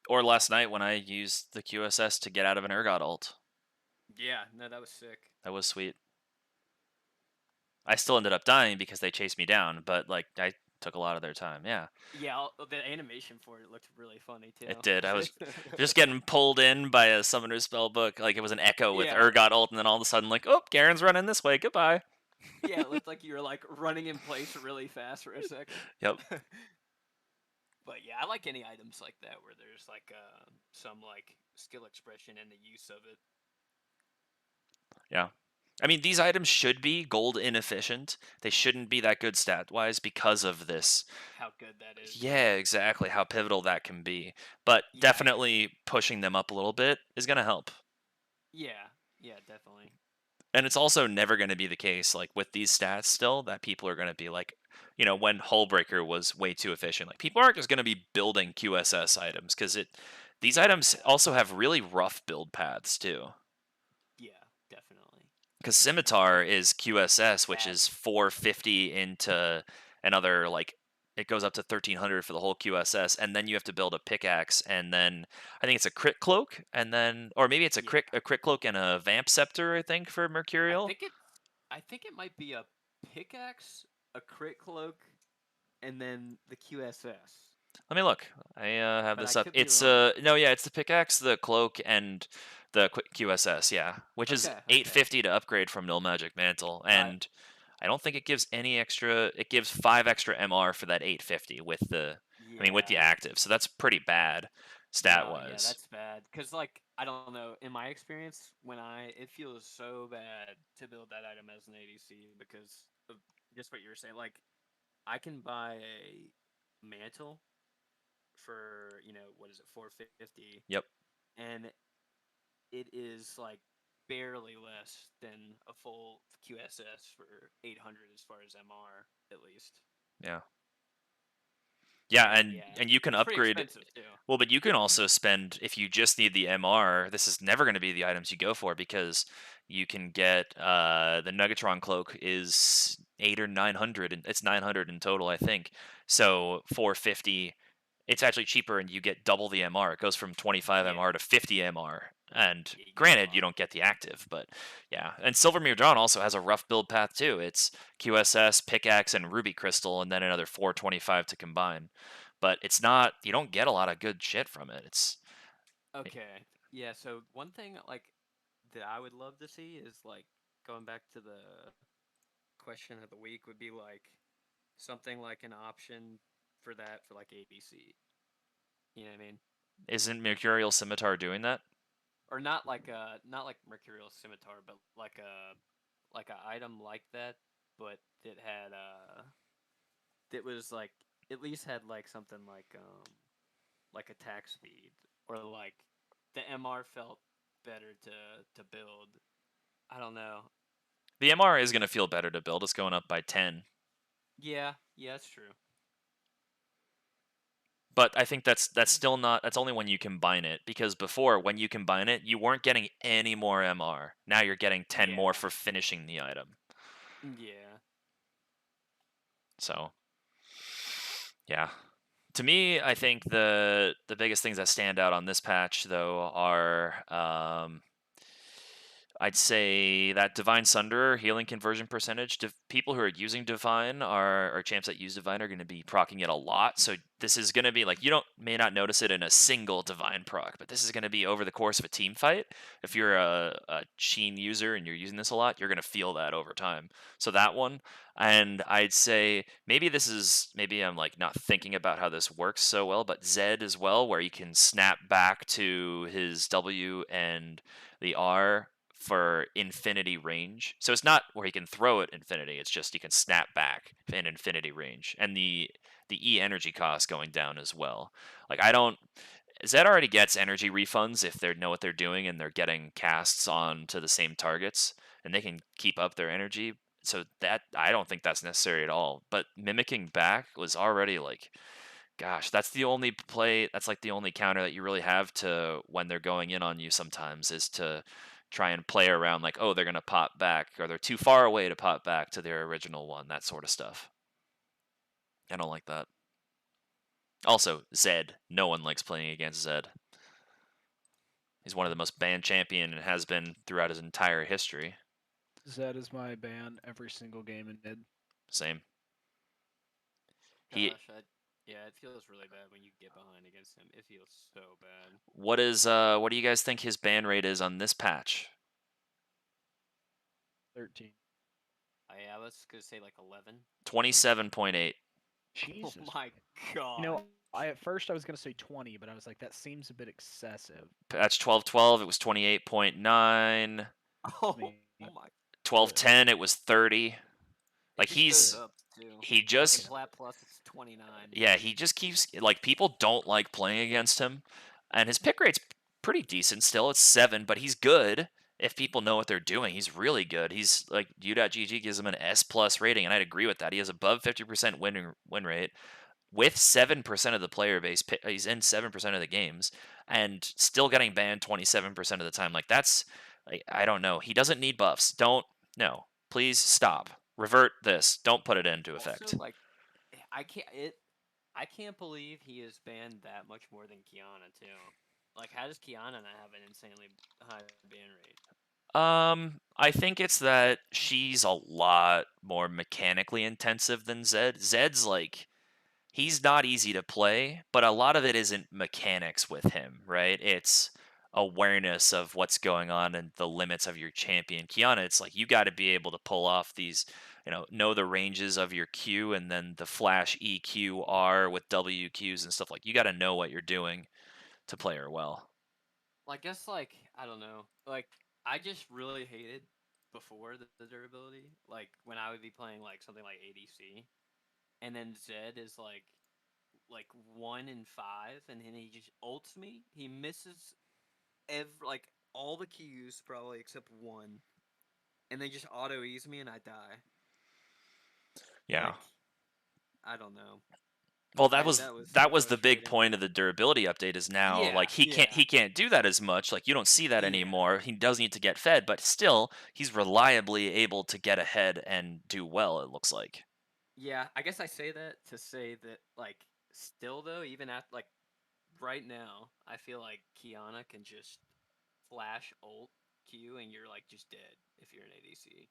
or last night when I used the QSS to get out of an Urgot ult. Yeah, no, that was sick. That was sweet. I still ended up dying because they chased me down, but like I took a lot of their time. Yeah, Yeah, the animation for it looked really funny too. it did. I was just getting pulled in by a summoner's spellbook. Like it was an echo with Yeah. Urgot ult, and then all of a sudden, like, oh, Garen's running this way. Goodbye. Yeah, it looked like you were like running in place really fast for a second. Yep. But yeah, I like any items like that where there's like some like skill expression in the use of it. Yeah. I mean, these items should be gold inefficient. They shouldn't be that good stat wise because of this. How good that is. Yeah, exactly. How pivotal that can be. But Yeah, definitely pushing them up a little bit is going to help. Yeah, definitely. And it's also never going to be the case, like with these stats still, that people are going to be like, when Hullbreaker was way too efficient, like people aren't just going to be building QSS items because these items also have really rough build paths too. Yeah, definitely. Because Scimitar is QSS, which Bad. is 450 into another, like, it goes up to 1300 for the whole QSS, and then you have to build a pickaxe, and then I think it's a crit cloak, and then, or maybe it's a crit cloak and a vamp scepter, I think, for Mercurial. I think it might be a pickaxe, a crit cloak, and then the QSS. Let me look. I have But this I up. could be It's wrong. no, yeah, it's the pickaxe, the cloak, and the QSS, yeah, which is Okay. 850 to upgrade from Null Magic Mantle, Right. and I don't think it gives any extra. It gives 5 extra MR for that 850 with the, I mean, with the active. So that's pretty bad stat No, yeah, wise. that's bad. Cause like I don't know, in my experience, it feels so bad to build that item as an ADC because of just what you were saying. Like I can buy a mantle for what is it, 450. Yep. And it is like barely less than a full QSS for 800 as far as MR at least. Yeah. Yeah, Yeah, and you can it's pretty upgrade. expensive too. Well, but you can also spend, if you just need the MR. This is never going to be the items you go for because you can get the Nugatron cloak is 8 or 900, and it's 900 in total, I think. So 450, it's actually cheaper, and you get double the MR. It goes from 25 Yeah. MR to 50 MR. And Yeah, you get a granted, lot. you don't get the active, but yeah. And Silvermere Dawn also has a rough build path too. It's QSS, pickaxe, and ruby crystal, and then another 425 to combine. But it's not. You don't get a lot of good shit from it. It's Okay. Yeah, so one thing like that I would love to see is like going back to the question of the week would be like something like an option for that for like ADC. You know what I mean? Isn't Mercurial Scimitar doing that? Or not like Mercurial Scimitar, but like a item like that, but that had that was like at least had like something like attack speed or like the MR felt better to build. I don't know. The MR is going to feel better to build. It's going up by 10. Yeah, that's true. But I think that's still not, that's only when you combine it, because before, when you combine it, you weren't getting any more MR. Now you're getting 10 more Yeah. for finishing the item. Yeah. So, yeah. To me, I think the biggest things that stand out on this patch, though, are I'd say that Divine Sunderer healing conversion percentage. People who are using Divine or champs that use Divine are going to be proccing it a lot. So this is going to be like, you may not notice it in a single Divine proc, but this is going to be over the course of a team fight. If you're a Sheen user and you're using this a lot, you're going to feel that over time. So that one. And I'd say maybe I'm like not thinking about how this works so well, but Zed as well, where you can snap back to his W and the R for infinity range. So it's not where he can throw it infinity, it's just he can snap back in infinity range. And the E energy cost going down as well. Like Zed already gets energy refunds if they know what they're doing and they're getting casts on to the same targets and they can keep up their energy. So that I don't think that's necessary at all. But mimicking back was already like, gosh, that's the only play, that's like the only counter that you really have to when they're going in on you sometimes, is to try and play around like, oh, they're going to pop back or they're too far away to pop back to their original one, that sort of stuff. I don't like that. Also, Zed. No one likes playing against Zed. He's one of the most banned champion and has been throughout his entire history. Zed is my ban every single game in mid. Same. Gosh, yeah, it feels really bad when you get behind against him. It feels so bad. What do you guys think his ban rate is on this patch? 13. Yeah, I was gonna say like 11. 27.8. Jesus. Oh my god. You know, at first I was gonna say 20, but I was like, that seems a bit excessive. Patch 12.12, it was 28.9. Oh I mean, my. 12.10, it was 30. Like It he's goes up, too. he just like in Plat Plus it's 29. yeah, he just keeps like, people don't like playing against him, and his pick rate's pretty decent still. It's 7, but he's good if people know what they're doing. He's really good. He's like, U.GG gives him an S+ rating, and I'd agree with that. He has above 50% win rate with 7% of the player base. He's in 7% of the games and still getting banned 27% of the time. Like, that's like, I don't know. He doesn't need buffs. No. Please stop. Revert this. Don't put it into effect. Also, like, I can't believe he is banned that much more than Kiana too. Like, how does Kiana not have an insanely high ban rate? I think it's that she's a lot more mechanically intensive than Zed. Zed's like, he's not easy to play, but a lot of it isn't mechanics with him, right? It's awareness of what's going on and the limits of your champion. Kiana, it's like you got to be able to pull off these, know the ranges of your Q and then the flash EQ R with WQs and stuff. Like, you got to know what you're doing to play her well. Well, I guess, like, I don't know. Like, I just really hated before the durability. Like, when I would be playing, like, something like ADC, and then Zed is, like 1 in 5, and then he just ults me. He misses like, all the Qs, probably, except one. And they just auto-ease me, and I die. Yeah. Like, I don't know. Well, that was so the big frustrating. point of the durability update, is now Yeah, like he can't do that as much. Like, you don't see that Yeah. anymore. He does need to get fed, but still he's reliably able to get ahead and do well, it looks like. Yeah, I guess I say that to say that, like, still though, even at like right now, I feel like Kiana can just flash ult Q and you're like just dead if you're an ADC.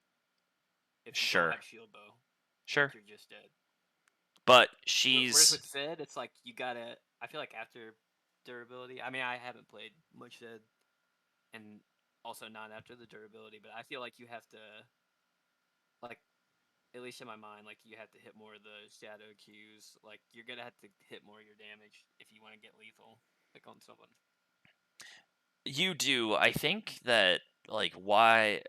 If you Sure. don't have shield bow, Sure. you're just dead. But Whereas with Zed, it's like you gotta. I feel like after durability. I mean, I haven't played much Zed, and also not after the durability. But I feel like you have to, like, at least in my mind, like you have to hit more of the shadow cues. Like you're gonna have to hit more of your damage if you want to get lethal, like on someone. You do. I think that like why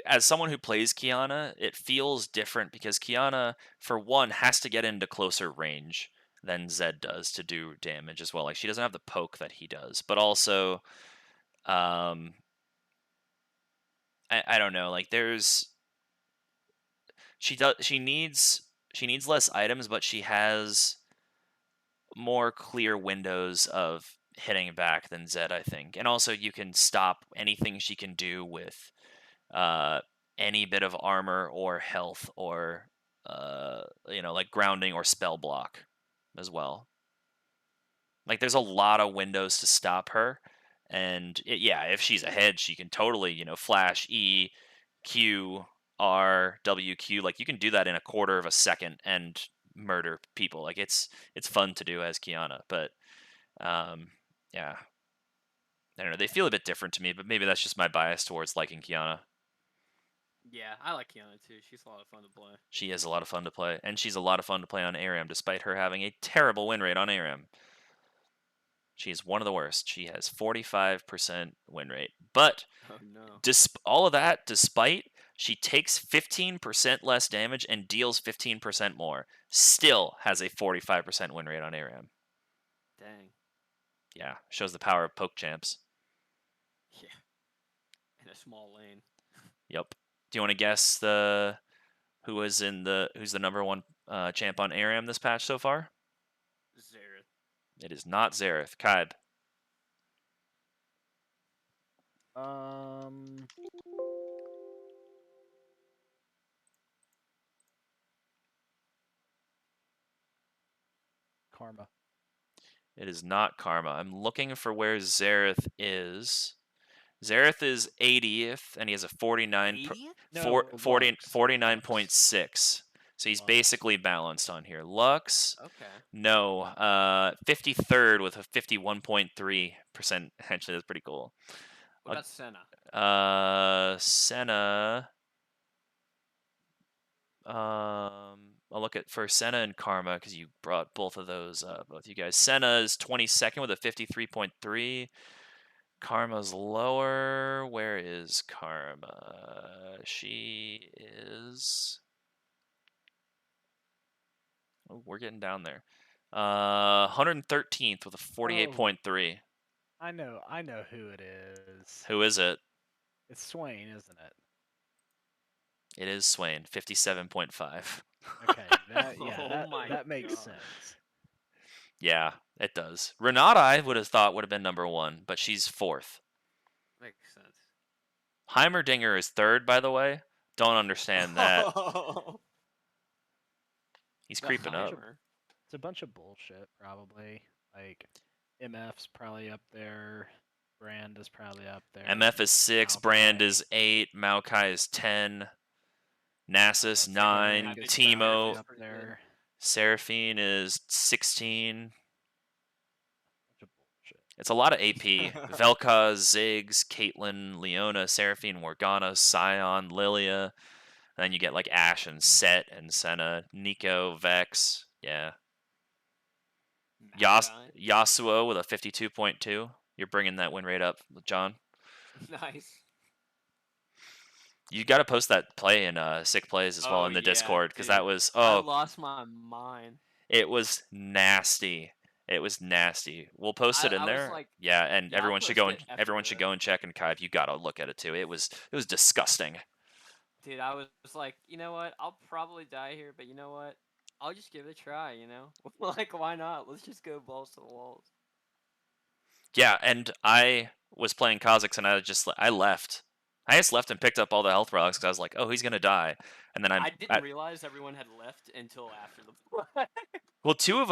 as someone who plays Kiana, it feels different because Kiana, for one, has to get into closer range than Zed does to do damage as well. Like she doesn't have the poke that he does, but also, um, I don't know. Like she needs less items, but she has more clear windows of hitting back than Zed, I think. And also you can stop anything she can do with uh, any bit of armor or health or like grounding or spell block as well. Like there's a lot of windows to stop her, and if she's ahead, she can totally flash E, Q, R, W, Q. Like you can do that in a quarter of a second and murder people. Like it's fun to do as Kiana, but yeah, I don't know. They feel a bit different to me, but maybe that's just my bias towards liking Kiana. Yeah, I like Kiana too. She's a lot of fun to play. She is a lot of fun to play, and she's a lot of fun to play on ARAM, despite her having a terrible win rate on ARAM. She is one of the worst. She has 45% win rate. But Oh no. all of that, despite she takes 15% less damage and deals 15% more, still has a 45% win rate on ARAM. Dang. Yeah, shows the power of poke champs. Yeah. In a small lane. Yep. Do you want to guess who's the number one champ on ARAM this patch so far? Xerath. It is not Xerath. Kaib. Karma. It is not Karma. I'm looking for where Xerath is. Xerath is 80th, and he has a 49.6. So he's Lux. basically balanced on here. Lux, Okay. no, 53rd with a 51.3%. Actually, that's pretty cool. What about Senna? Senna. I'll look at for Senna and Karma because you brought both of those, both you guys. Senna is 22nd with a 53.3. Karma's lower. Where is Karma? She is. Oh, we're getting down there. 113th with a 48.3. I know who it is. Who is it? It's Swain, isn't it? It is Swain, 57.5. Okay, that makes God. sense. Yeah, it does. Renata, I would have thought would have been number one, but she's 4th. Makes sense. Heimerdinger is 3rd, by the way. Don't understand that. He's creeping up. It's a bunch of bullshit, probably. Like, MF's probably up there. Brand is probably up there. MF is 6. Maokai. Brand is 8. Maokai is 10. Nasus 9. Teemo. Up there. Seraphine is 16. Bunch of bullshit. It's a lot of AP. Vel'Koz, Ziggs, Caitlyn, Leona, Seraphine, Morgana, Sion, Lilia. And then you get like Ashe and Set and Senna, Nico, Vex. Yeah. Yasuo with a 52.2. You're bringing that win rate up, John. Nice. You got to post that play in Sick Plays as well in the Discord because that was I lost my mind. It was nasty. It was nasty. We'll post it in there. Like, yeah, and yeah, everyone should go and check and Kai, you got to look at it too. It was disgusting. Dude, I was like, you know what? I'll probably die here, but you know what? I'll just give it a try, you know? Like, why not? Let's just go balls to the walls. Yeah, and I was playing Kha'Zix and I left. I just left and picked up all the health relics because I was like, oh, he's going to die. And then I didn't realize everyone had left until after the play. Well, two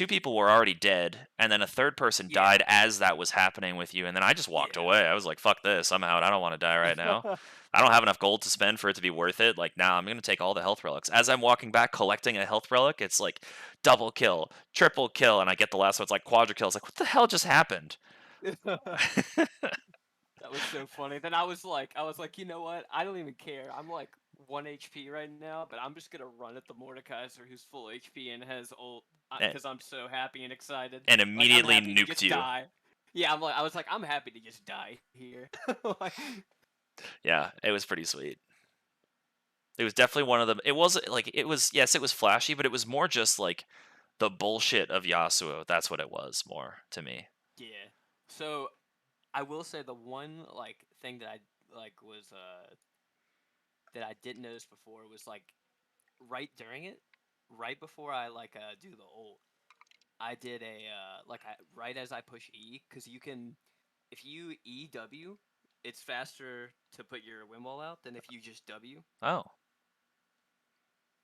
people were already dead, and then a third person died as that was happening with you, and then I just walked away. I was like, fuck this, I'm out. I don't want to die right now. I don't have enough gold to spend for it to be worth it. Like, nah, I'm going to take all the health relics. As I'm walking back collecting a health relic, it's like double kill, triple kill, and I get the last one, it's like quadra kill. It's like, what the hell just happened? That was so funny. Then I was like, you know what? I don't even care. I'm like 1 HP right now, but I'm just gonna run at the Mordekaiser who's full HP and has ult Eh. because I'm so happy and excited. And Like, I'm immediately happy to nuked just you. die. Yeah, I was like, I'm happy to just die here. Like, Yeah, it was pretty sweet. It was definitely one of them. It wasn't like it was. Yes, it was flashy, but it was more just like the bullshit of Yasuo. That's what it was more to me. yeah. So I will say the one like thing that I like was that I didn't notice before was like right during it, right before I like do the ult, I did a right as I push E, because you can, if you EW, it's faster to put your wind wall out than if you just W, Oh,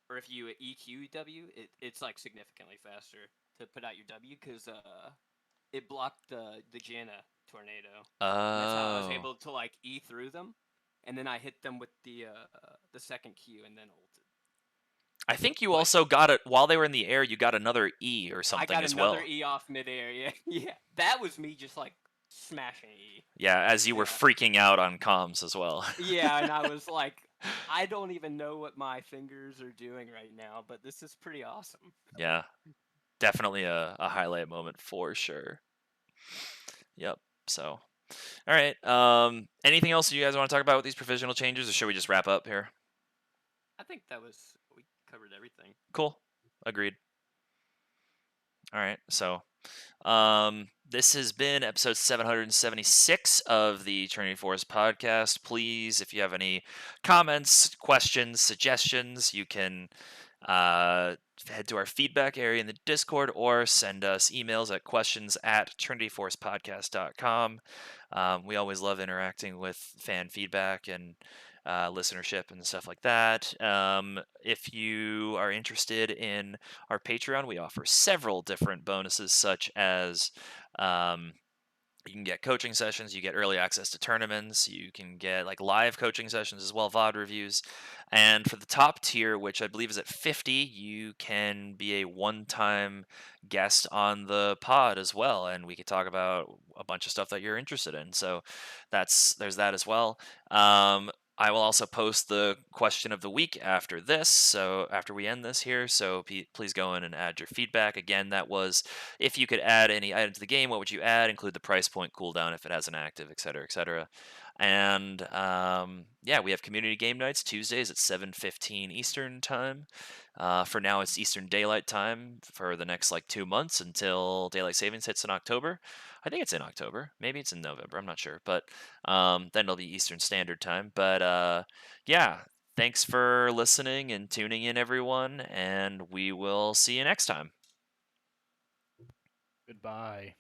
or if you EQW, it's like significantly faster to put out your W because it blocked the Janna tornado, and that's how I was oh. able to like E through them, and then I hit them with the second Q and then ulted. I think you But also got it while they were in the air. You got another E or I something got as another well. E off midair. Yeah, yeah, that was me just like smashing E. Yeah, as you were Yeah. freaking out on comms as well. Yeah, and I was like, I don't even know what my fingers are doing right now, but this is pretty awesome. Yeah, definitely a highlight moment for sure. Yep. So, all right. Anything else you guys want to talk about with these provisional changes, or should we just wrap up here? I think we covered everything. Cool. Agreed. All right. So, this has been episode 776 of the Trinity Force podcast. Please, if you have any comments, questions, suggestions, you can head to our feedback area in the Discord or send us emails at questions@trinityforcepodcast.com. We always love interacting with fan feedback and listenership and stuff like that. If you are interested in our Patreon, we offer several different bonuses, such as you can get coaching sessions, you get early access to tournaments, you can get like live coaching sessions as well, VOD reviews. And for the top tier, which I believe is at 50, you can be a one-time guest on the pod as well, and we could talk about a bunch of stuff that you're interested in. So there's that as well. I will also post the question of the week after this, so after we end this here. So please go in and add your feedback. Again, that was if you could add any item to the game, what would you add? Include the price point, cooldown if it has an active, etc., etc. And yeah, we have community game nights Tuesdays at 7:15 Eastern time. For now, it's Eastern Daylight Time for the next like 2 months until Daylight Savings hits in October. I think it's in October. Maybe it's in November. I'm not sure. But then it'll be Eastern Standard Time. But yeah, thanks for listening and tuning in, everyone. And we will see you next time. Goodbye.